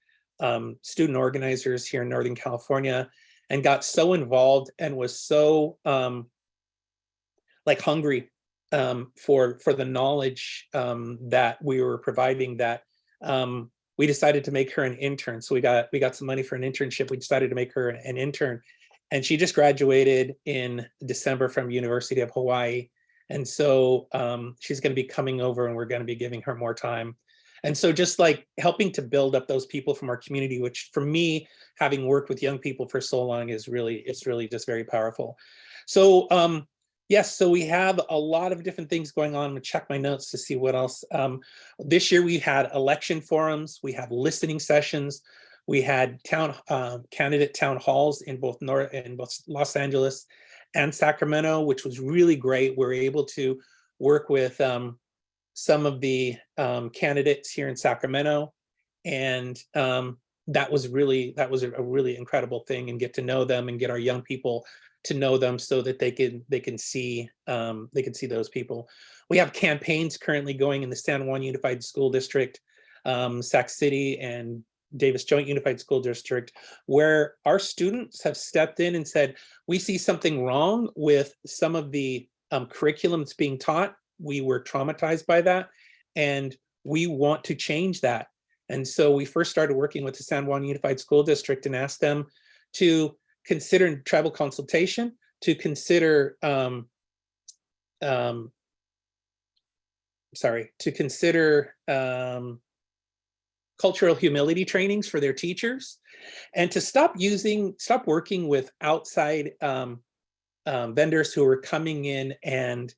student organizers here in Northern California, and got so involved and was so hungry for the knowledge that we were providing, that we decided to make her an intern. So we got some money for an internship. We decided to make her an intern, and she just graduated in December from University of Hawaii. And so she's going to be coming over, and we're going to be giving her more time. And so just like helping to build up those people from our community, which for me, having worked with young people for so long, it's really just very powerful. So yes, so we have a lot of different things going on. I'm gonna check my notes to see what else. This year we had election forums, we have listening sessions, we had candidate town halls in both Los Angeles and Sacramento, which was really great. We're able to work with some of the candidates here in Sacramento, and that was a really incredible thing, and get to know them and get our young people to know them so that they can see those people. We have campaigns currently going in the San Juan Unified School District, Sac City, and Davis Joint Unified School District, where our students have stepped in and said, we see something wrong with some of the curriculum that's being taught. We were traumatized by that, and we want to change that. And so we first started working with the San Juan Unified School District and asked them to consider tribal consultation, to consider cultural humility trainings for their teachers, and to stop working with outside vendors who are coming in and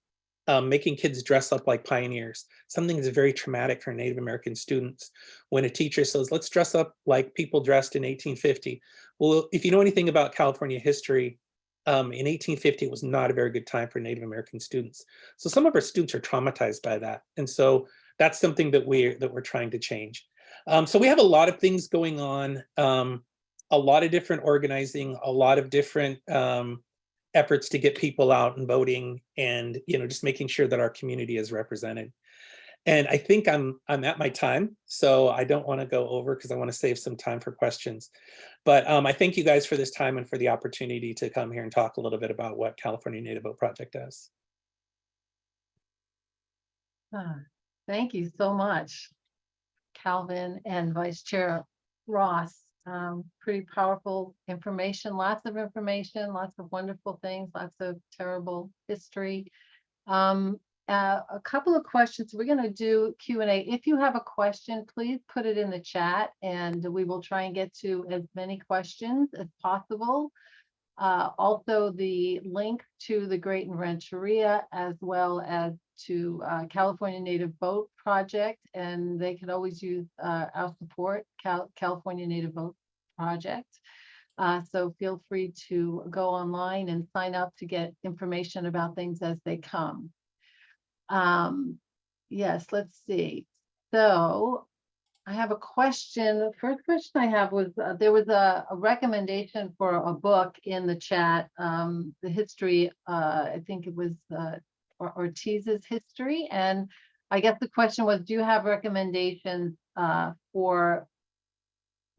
making kids dress up like pioneers. Something that's very traumatic for Native American students. When a teacher says, let's dress up like people dressed in 1850. Well, if you know anything about California history, in 1850, it was not a very good time for Native American students. So some of our students are traumatized by that. And so that's something that we're trying to change. So we have a lot of things going on, a lot of different organizing, a lot of different efforts to get people out and voting, and just making sure that our community is represented. And I think I'm at my time, so I don't want to go over because I want to save some time for questions. But I thank you guys for this time and for the opportunity to come here and talk a little bit about what California Native Vote Project does. Thank you so much, Calvin and Vice Chair Ross. Pretty powerful information, lots of wonderful things, lots of terrible history. A couple of questions. We're going to do Q&A. If you have a question, please put it in the chat, and we will try and get to as many questions as possible. Also, the link to the Graton Rancheria, as well as to California Native Boat Project, and they can always use our support, California Native Boat Project. So feel free to go online and sign up to get information about things as they come. Yes, let's see. So I have a question. The first question I have was, there was a recommendation for a book in the chat, the history, I think it was Ortiz's history. And I guess the question was, do you have recommendations for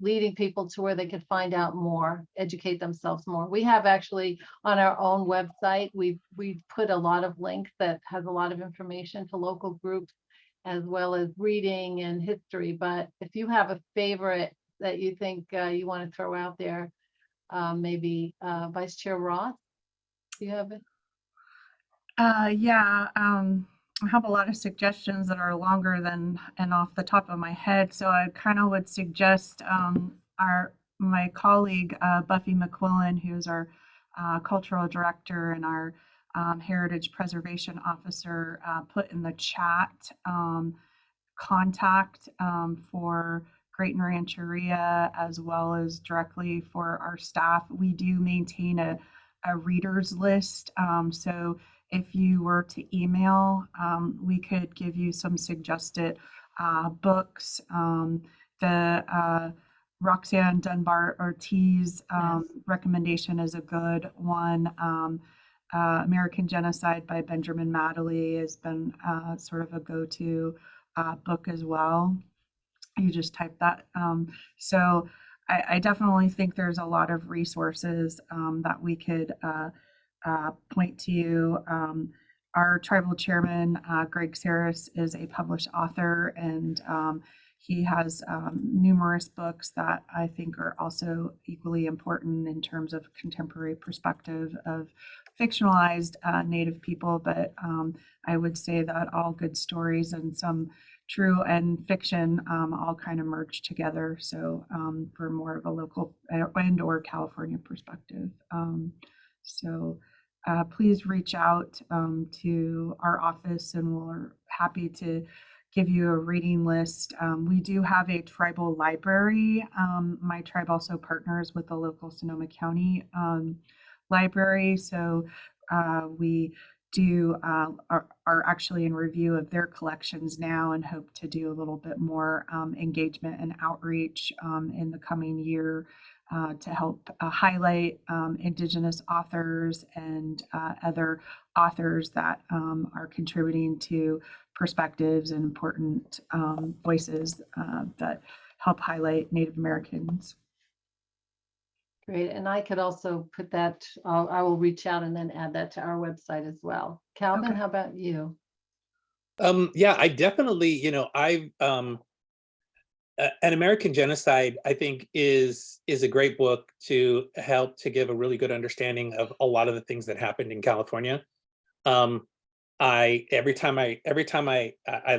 leading people to where they could find out more, educate themselves more? We have actually on our own website, we put a lot of links that has a lot of information to local groups, as well as reading and history. But if you have a favorite that you think you want to throw out there, maybe Vice Chair Ross, do you have it? Yeah, I have a lot of suggestions that are longer than and off the top of my head. So I kind of would suggest my colleague Buffy McQuillan, who's our cultural director and our heritage preservation officer, put in the chat contact for Graton Rancheria, as well as directly for our staff. We do maintain a readers list. So if you were to email, we could give you some suggested books. The Roxanne Dunbar Ortiz recommendation is a good one. American Genocide by Benjamin Madeley has been sort of a go-to book as well. You just type that. So I definitely think there's a lot of resources that we could point to. Our tribal chairman, Greg Saris, is a published author, and he has numerous books that I think are also equally important in terms of contemporary perspective of fictionalized Native people. But I would say that all good stories and some true and fiction all kind of merge together. So for more of a local and or California perspective. So please reach out to our office, and we're happy to give you a reading list. We do have a tribal library. My tribe also partners with the local Sonoma County library. So we are actually in review of their collections now, and hope to do a little bit more engagement and outreach in the coming year to help highlight Indigenous authors and other authors that are contributing to perspectives and important voices that help highlight Native Americans. Great, and I could also put that, I will reach out and then add that to our website as well. Calvin, how about you? Yeah, I definitely, I've An American Genocide, I think, is a great book to help to give a really good understanding of a lot of the things that happened in California. Every time I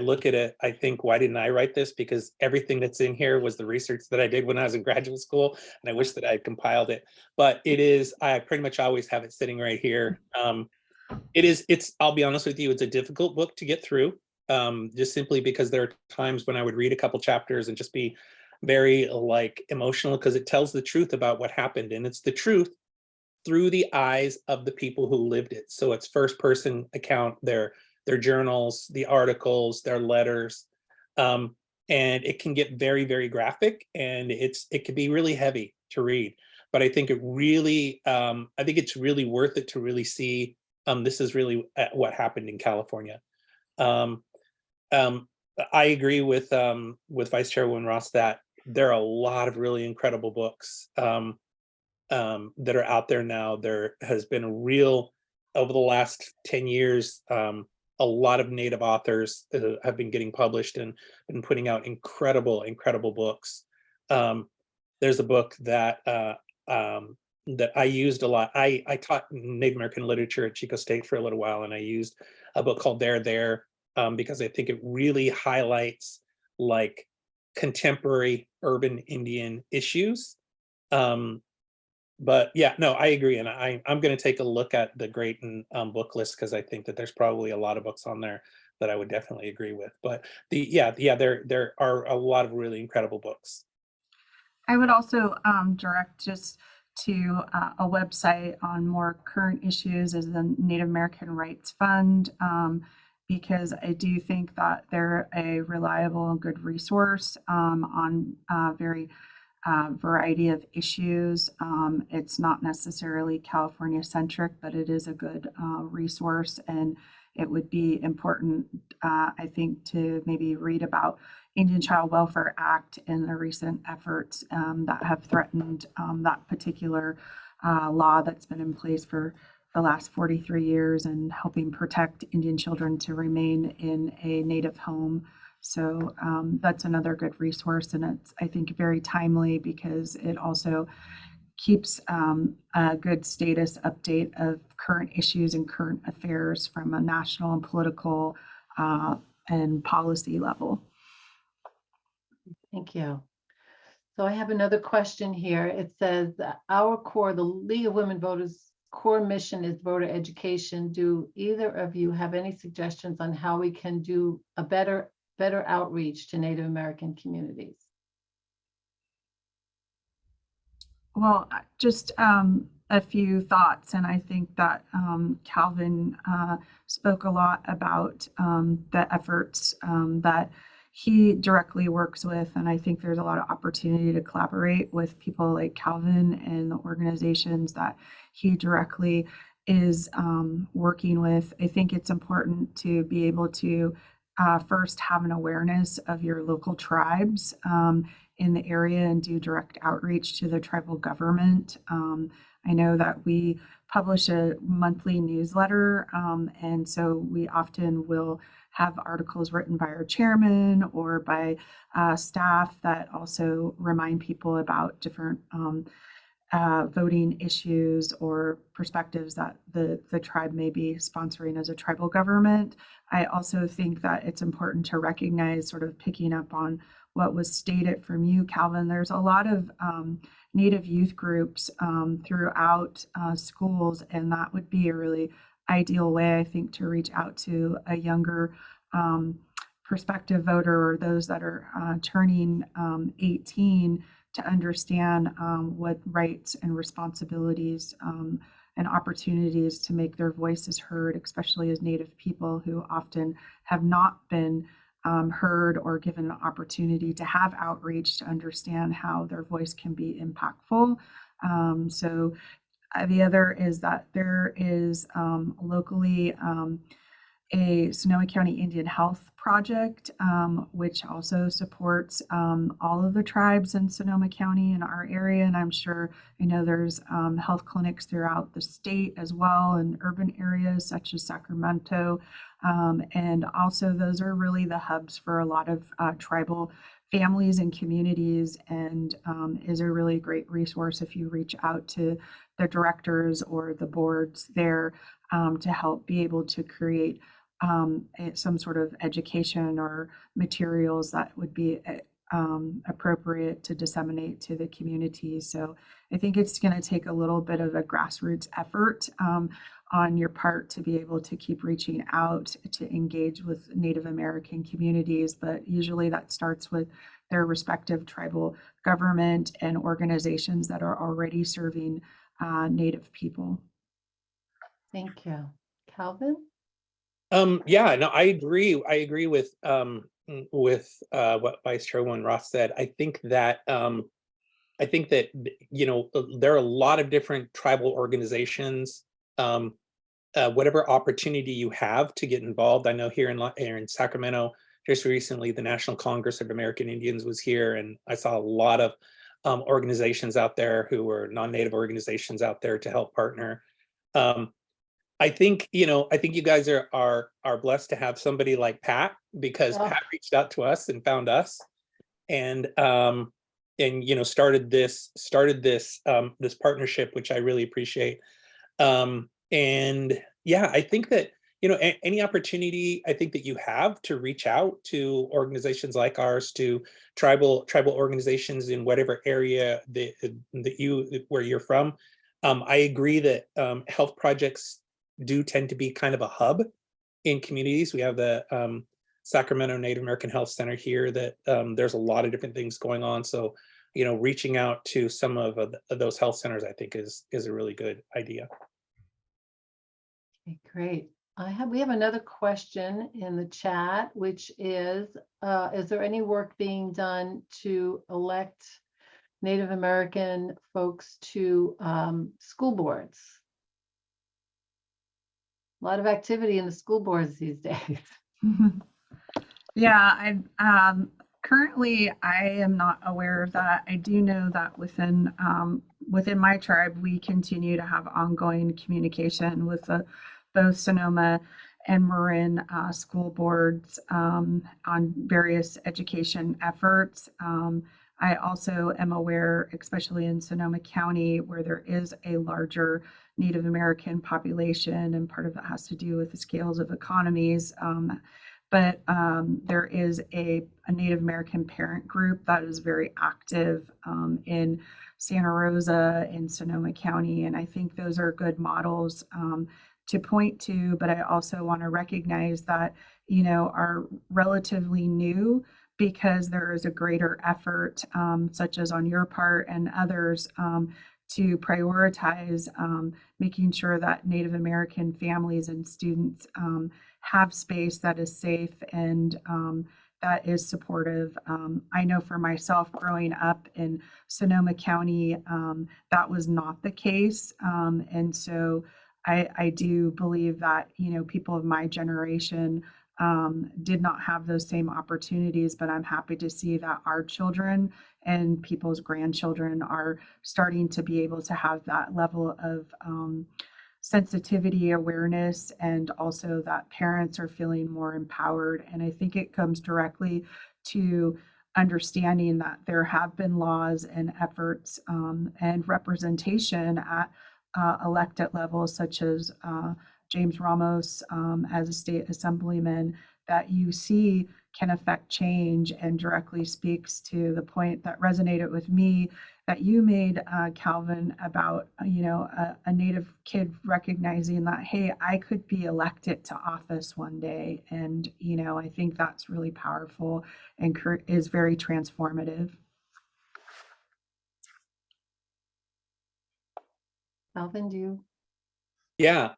look at it, I think, why didn't I write this? Because everything that's in here was the research that I did when I was in graduate school, and I wish that I had compiled it. But I pretty much always have it sitting right here. I'll be honest with you, it's a difficult book to get through, just simply because there are times when I would read a couple chapters and just be very emotional, because it tells the truth about what happened, and it's the truth through the eyes of the people who lived it. So it's first person account, their journals, the articles, their letters, and it can get very, very graphic, and it can be really heavy to read. But I think it's really worth it to really see this is really what happened in California. I agree with Vice Chairwoman Ross that there are a lot of really incredible books that are out there now. There has been over the last 10 years, a lot of Native authors have been getting published and been putting out incredible books. There's a book that I used a lot. I taught Native American literature at Chico State for a little while, and I used a book called There, because I think it really highlights contemporary urban Indian issues But yeah, no, I agree. And I'm going to take a look at the Graton book list, because I think that there's probably a lot of books on there that I would definitely agree with. But there are a lot of really incredible books. I would also direct just to a website on more current issues as the Native American Rights Fund, because I do think that they're a reliable and good resource on very variety of issues. It's not necessarily California centric, but it is a good resource, and it would be important, I think, to maybe read about Indian Child Welfare Act and the recent efforts that have threatened that particular law that's been in place for the last 43 years and helping protect Indian children to remain in a native home. So that's another good resource, and it's, I think, very timely because it also keeps a good status update of current issues and current affairs from a national and political and policy level. Thank you. So I have another question here. It says, our core, the League of Women Voters core mission is voter education. Do either of you have any suggestions on how we can do a better outreach to Native American communities? Well, just a few thoughts, and I think that Calvin spoke a lot about the efforts that he directly works with, and I think there's a lot of opportunity to collaborate with people like Calvin and the organizations that he directly is working with. I think it's important to be able to first have an awareness of your local tribes in the area and do direct outreach to the tribal government. I know that we publish a monthly newsletter, and so we often will have articles written by our chairman or by staff that also remind people about different voting issues or perspectives that the tribe may be sponsoring as a tribal government. I also think that it's important to recognize, sort of picking up on what was stated from you, Calvin, there's a lot of Native youth groups throughout schools, and that would be a really ideal way, I think, to reach out to a younger prospective voter or those that are turning 18 to understand what rights and responsibilities and opportunities to make their voices heard, especially as Native people who often have not been heard or given an opportunity to have outreach to understand how their voice can be impactful. So the other is that there is locally a Sonoma County Indian Health Project, which also supports all of the tribes in Sonoma County in our area. And I'm sure, I know there's health clinics throughout the state as well in urban areas such as Sacramento. And also those are really the hubs for a lot of tribal families and communities, and is a really great resource if you reach out to the directors or the boards there to help be able to create some sort of education or materials that would be appropriate to disseminate to the community. So I think it's going to take a little bit of a grassroots effort on your part to be able to keep reaching out to engage with Native American communities, but usually that starts with their respective tribal government and organizations that are already serving Native people. Thank you. Calvin? Yeah, no, I agree. I agree with what Vice Chairwoman Ross said. I think that you know, there are a lot of different tribal organizations. Whatever opportunity you have to get involved. I know here in Sacramento, just recently, the National Congress of American Indians was here, and I saw a lot of organizations out there who were non-native organizations out there to help partner. I think you guys are blessed to have somebody like Pat, because Pat reached out to us and found us, and you know, started this partnership, which I really appreciate. And yeah, I think that, any opportunity I think that you have to reach out to organizations like ours, to tribal organizations in whatever area where you're from. I agree that health projects do tend to be kind of a hub in communities. We have the Sacramento Native American Health Center here that there's a lot of different things going on. So, reaching out to some of those health centers, I think is a really good idea. Okay, great. We have another question in the chat, which is there any work being done to elect Native American folks to school boards? A lot of activity in the school boards these days. Yeah, currently I am not aware of that. I do know that within my tribe, we continue to have ongoing communication with both Sonoma and Marin school boards on various education efforts. I also am aware, especially in Sonoma County, where there is a larger Native American population, and part of that has to do with the scales of economies. But there is a Native American parent group that is very active in Santa Rosa and Sonoma County, and I think those are good models to point to. But I also want to recognize that, are relatively new, because there is a greater effort, such as on your part and others, to prioritize making sure that Native American families and students have space that is safe and that is supportive. I know for myself, growing up in Sonoma County, that was not the case. And so I do believe that, people of my generation did not have those same opportunities, but I'm happy to see that our children and people's grandchildren are starting to be able to have that level of sensitivity, awareness, and also that parents are feeling more empowered. And I think it comes directly to understanding that there have been laws and efforts and representation at elected levels, such as James Ramos as a state assemblyman, that you see can affect change, and directly speaks to the point that resonated with me that you made, Calvin, about a Native kid recognizing that, hey, I could be elected to office one day. And I think that's really powerful and is very transformative. Calvin, do you? Yeah.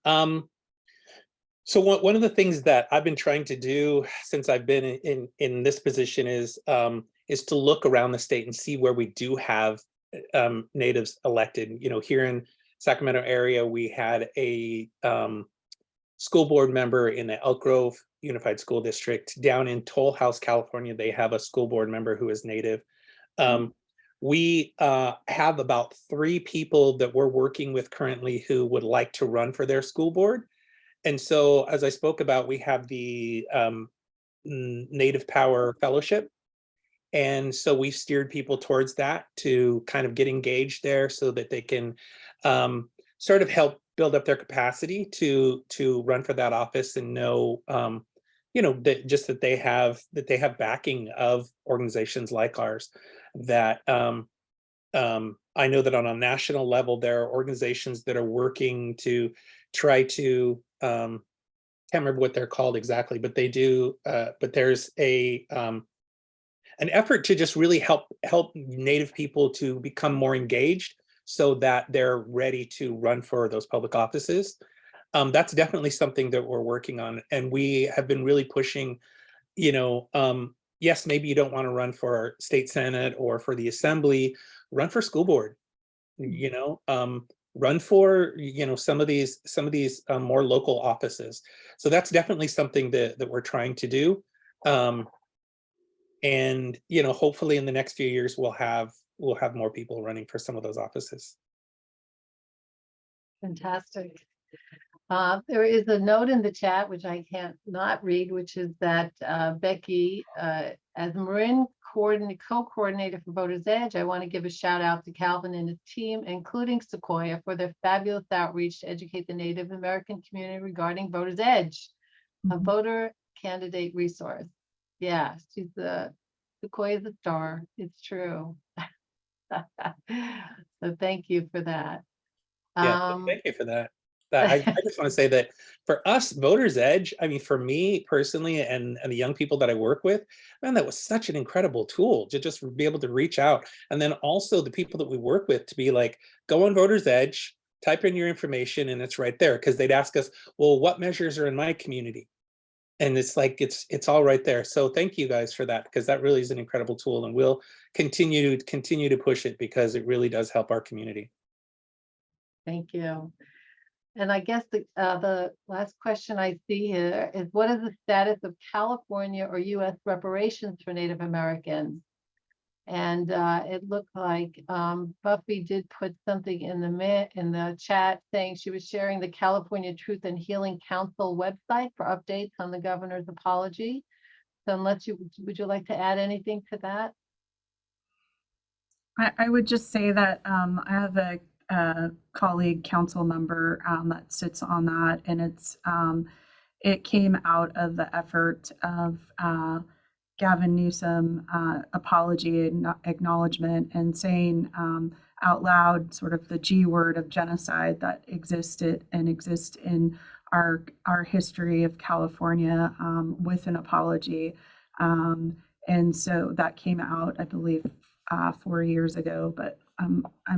So one of the things that I've been trying to do since I've been in this position is to look around the state and see where we do have natives elected. Here in Sacramento area, we had a school board member in the Elk Grove Unified School District. Down in Toll House, California, they have a school board member who is Native. We have about 3 people that we're working with currently who would like to run for their school board. And so, as I spoke about, we have the Native Power Fellowship. And so we steered people towards that to kind of get engaged there so that they can sort of help build up their capacity to run for that office, and know, that they have backing of organizations like ours. That I know that on a national level, there are organizations that are working to try to, can't remember what they're called exactly, but they do, but there's an effort to just really help Native people to become more engaged so that they're ready to run for those public offices. That's definitely something that we're working on. And we have been really pushing, yes, maybe you don't want to run for state senate or for the assembly, run for school board, run for, some of these more local offices. So that's definitely something that we're trying to do. And hopefully in the next few years we'll have more people running for some of those offices. Fantastic. There is a note in the chat, which I can't not read, which is that Becky, as Marin co-coordinator for Voters Edge, I want to give a shout out to Calvin and his team, including Sequoia, for their fabulous outreach to educate the Native American community regarding Voters Edge, a Mhm. voter candidate resource. Yeah, Sequoia's a star. It's true. So thank you for that. Yeah, thank you for that. I just want to say that for us, Voters Edge, I mean, for me personally and the young people that I work with, man, that was such an incredible tool to just be able to reach out. And then also the people that we work with to be like, go on Voters Edge, type in your information, and it's right there. Because they'd ask us, well, what measures are in my community? And it's like, it's all right there. So thank you guys for that, because that really is an incredible tool, and we'll continue to push it because it really does help our community. Thank you. And I guess the last question I see here is, what is the status of California or US reparations for Native Americans? And it looked like Buffy did put something in the chat saying she was sharing the California Truth and Healing Council website for updates on the governor's apology. So would you like to add anything to that? I would just say that I have a colleague council member that sits on that, and it came out of the effort of Gavin Newsom apology and acknowledgement, and saying out loud sort of the G word of genocide that existed and exists in our history of California, with an apology. And so that came out, I believe, 4 years ago, but I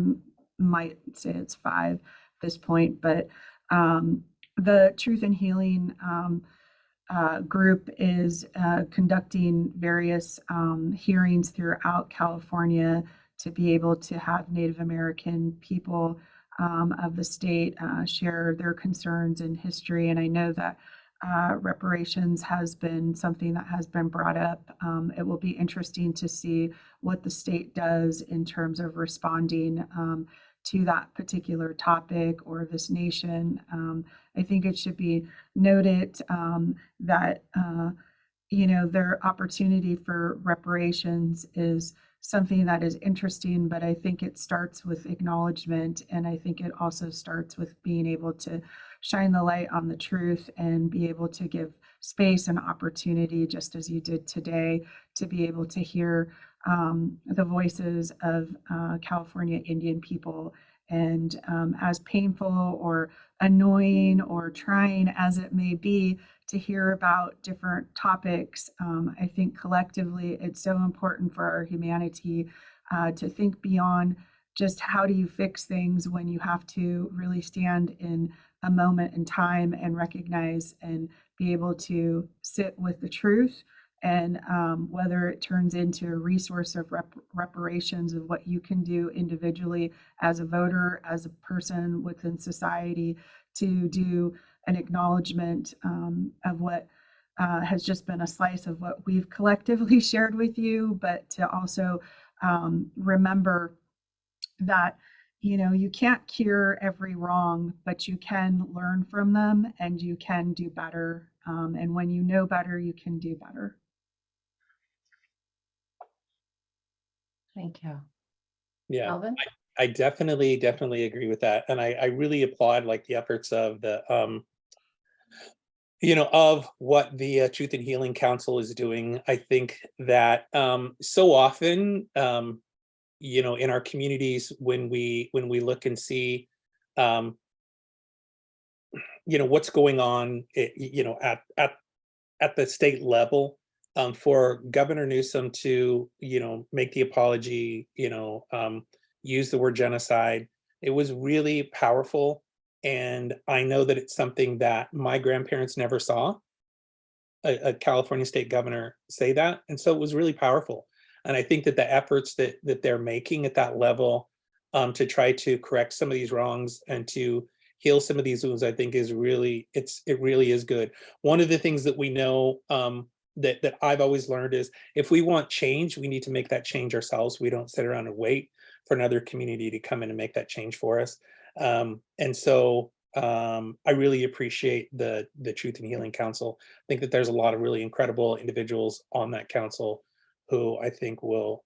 might say it's 5 at this point. But the Truth and Healing group is conducting various hearings throughout California to be able to have Native American people of the state share their concerns and history. And I know that reparations has been something that has been brought up. It will be interesting to see what the state does in terms of responding to that particular topic or this nation. I think it should be noted that their opportunity for reparations is something that is interesting, but I think it starts with acknowledgement, and I think it also starts with being able to shine the light on the truth and be able to give space and opportunity, just as you did today, to be able to hear the voices of California Indian people. And as painful or annoying or trying as it may be to hear about different topics, I think collectively it's so important for our humanity to think beyond just how do you fix things when you have to really stand in a moment in time and recognize and be able to sit with the truth. And whether it turns into a resource of reparations of what you can do individually as a voter, as a person within society, to do an acknowledgement of what has just been a slice of what we've collectively shared with you, but to also remember that you can't cure every wrong, but you can learn from them and you can do better. And when you know better, you can do better. Thank you. Yeah, Alvin? I definitely agree with that. And I really applaud like the efforts of the of what the Truth and Healing Council is doing. I think that so often in our communities, when we look and see what's going on at the state level, for Governor Newsom to make the apology, use the word genocide, it was really powerful. And I know that it's something that my grandparents never saw a California state governor say that. And so it was really powerful. And I think that the efforts that they're making at that level to try to correct some of these wrongs and to heal some of these wounds, I think it really is good. One of the things that we know that I've always learned is if we want change, we need to make that change ourselves. We don't sit around and wait for another community to come in and make that change for us. And so I really appreciate the Truth and Healing Council. I think that there's a lot of really incredible individuals on that council who I think will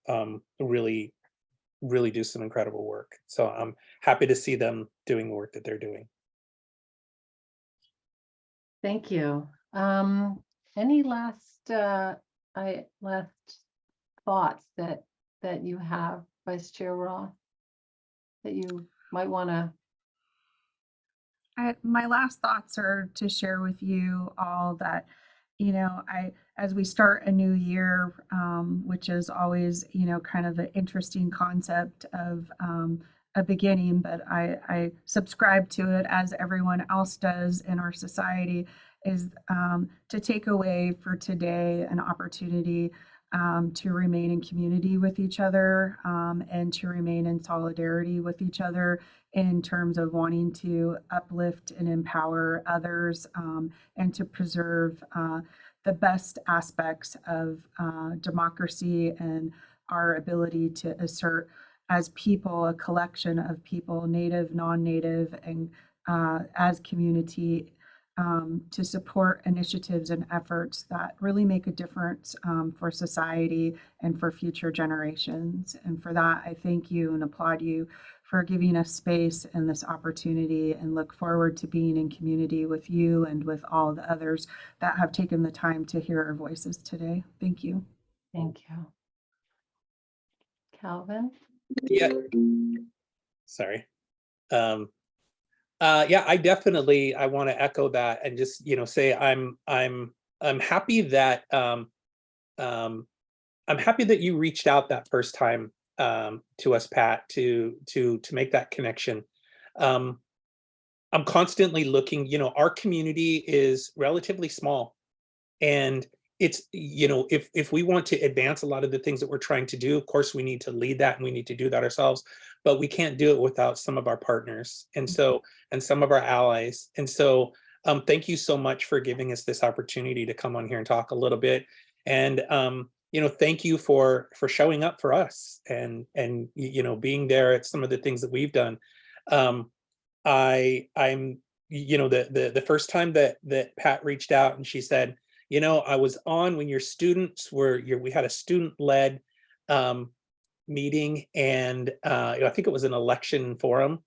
really do some incredible work. So I'm happy to see them doing the work that they're doing. Thank you. Any last thoughts that you have, Vice Chair Roth, that you might want to? My last thoughts are to share with you all that, as we start a new year, which is always, kind of an interesting concept of a beginning, but I subscribe to it as everyone else does in our society, is to take away for today an opportunity to remain in community with each other, and to remain in solidarity with each other in terms of wanting to uplift and empower others, and to preserve the best aspects of democracy and our ability to assert as people, a collection of people, native, non-native, and as community, to support initiatives and efforts that really make a difference for society and for future generations. And for that, I thank you and applaud you for giving us space and this opportunity, and look forward to being in community with you and with all the others that have taken the time to hear our voices today. Thank you. Thank you. Calvin? Yeah. Sorry. Yeah, I want to echo that and just, say I'm happy that I'm happy that you reached out that first time to us, Pat, to make that connection. I'm constantly looking, our community is relatively small, and it's, if we want to advance a lot of the things that we're trying to do, of course, we need to lead that and we need to do that ourselves, but we can't do it without some of our partners. And so, and some of our allies. And so, thank you so much for giving us this opportunity to come on here and talk a little bit. And, thank you for showing up for us and, being there at some of the things that we've done. I'm, the first time that Pat reached out and she said, I was on when your students were, we had a student-led meeting, and I think it was an election forum.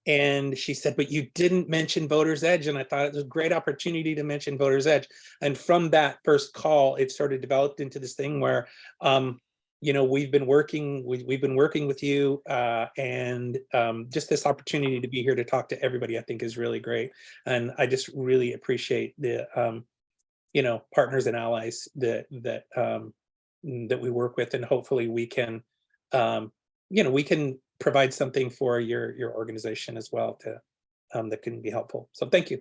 And she said, but you didn't mention Voters Edge. And I thought it was a great opportunity to mention Voters Edge. And from that first call, it started developed into this thing where, we've been working with you, and just this opportunity to be here to talk to everybody, I think is really great. And I just really appreciate the, partners and allies that we work with, and hopefully we can, we can provide something for your organization as well to that can be helpful. So thank you.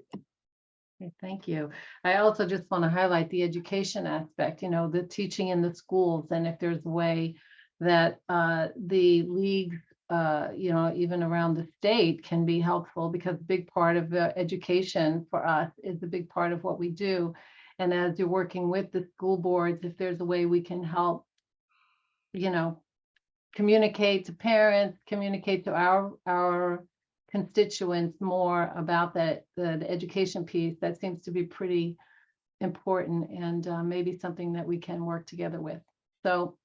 Okay, thank you. I also just want to highlight the education aspect, the teaching in the schools, and if there's a way that the league, even around the state can be helpful, because a big part of the education for us is a big part of what we do. And as you're working with the school boards, if there's a way we can help, communicate to parents, communicate to our constituents more about the education piece, that seems to be pretty important, and maybe something that we can work together with. So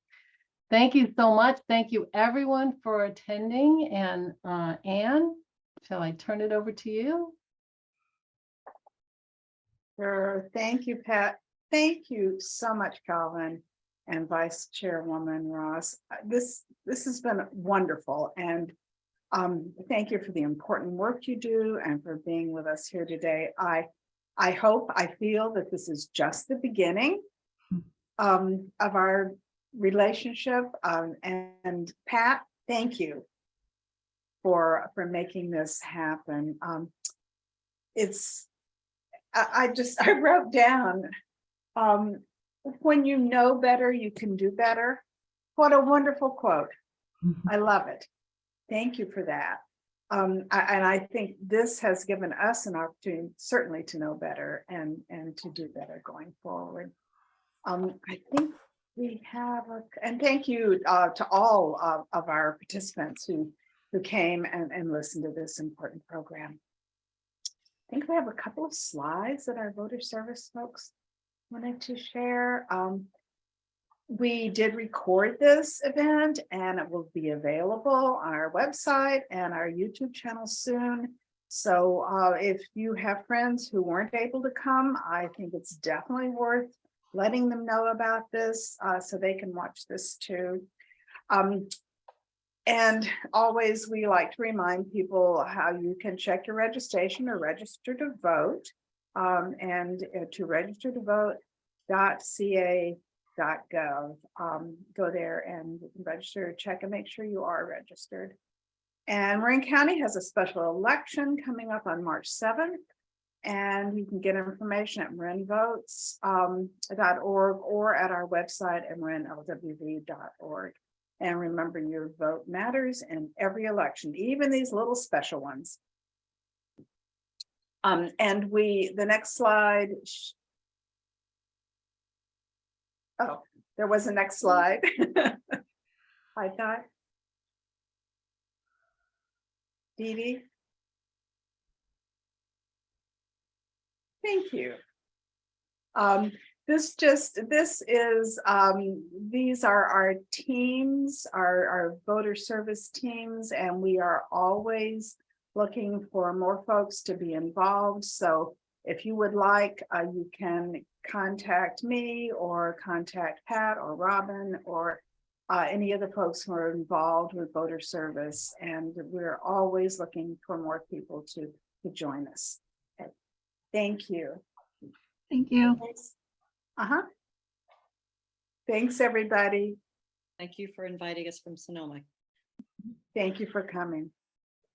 thank you so much. Thank you everyone for attending. And Anne, shall I turn it over to you? Sure. Thank you, Pat. Thank you so much, Calvin and Vice Chairwoman Ross. This has been wonderful, and thank you for the important work you do and for being with us here today. I feel that this is just the beginning of our relationship, and Pat, thank you for making this happen. I wrote down, when you know better, you can do better. What a wonderful quote. I love it. Thank you for that. And I think this has given us an opportunity certainly to know better and to do better going forward. I think we have, and thank you to all of our participants who came and listened to this important program. I think we have a couple of slides that our voter service folks wanted to share. We did record this event and it will be available on our website and our YouTube channel soon. So if you have friends who weren't able to come, I think it's definitely worth letting them know about this so they can watch this too. And always we like to remind people how you can check your registration or register to vote. To register to vote.ca.gov. Go there and register, check and make sure you are registered. And Marin County has a special election coming up on March 7th. And you can get information at marinvotes.org or at our website at marinlwv.org. And remember, your vote matters in every election, even these little special ones. And the next slide. Oh, there was a next slide. I thought. Dee Dee. Thank you. These are our teams, our voter service teams, and we are always looking for more folks to be involved. So if you would like, you can contact me or contact Pat or Robin or any of the folks who are involved with voter service. And we're always looking for more people to join us. Okay. Thank you. Thank you. Thanks, everybody. Thank you for inviting us from Sonoma. Thank you for coming.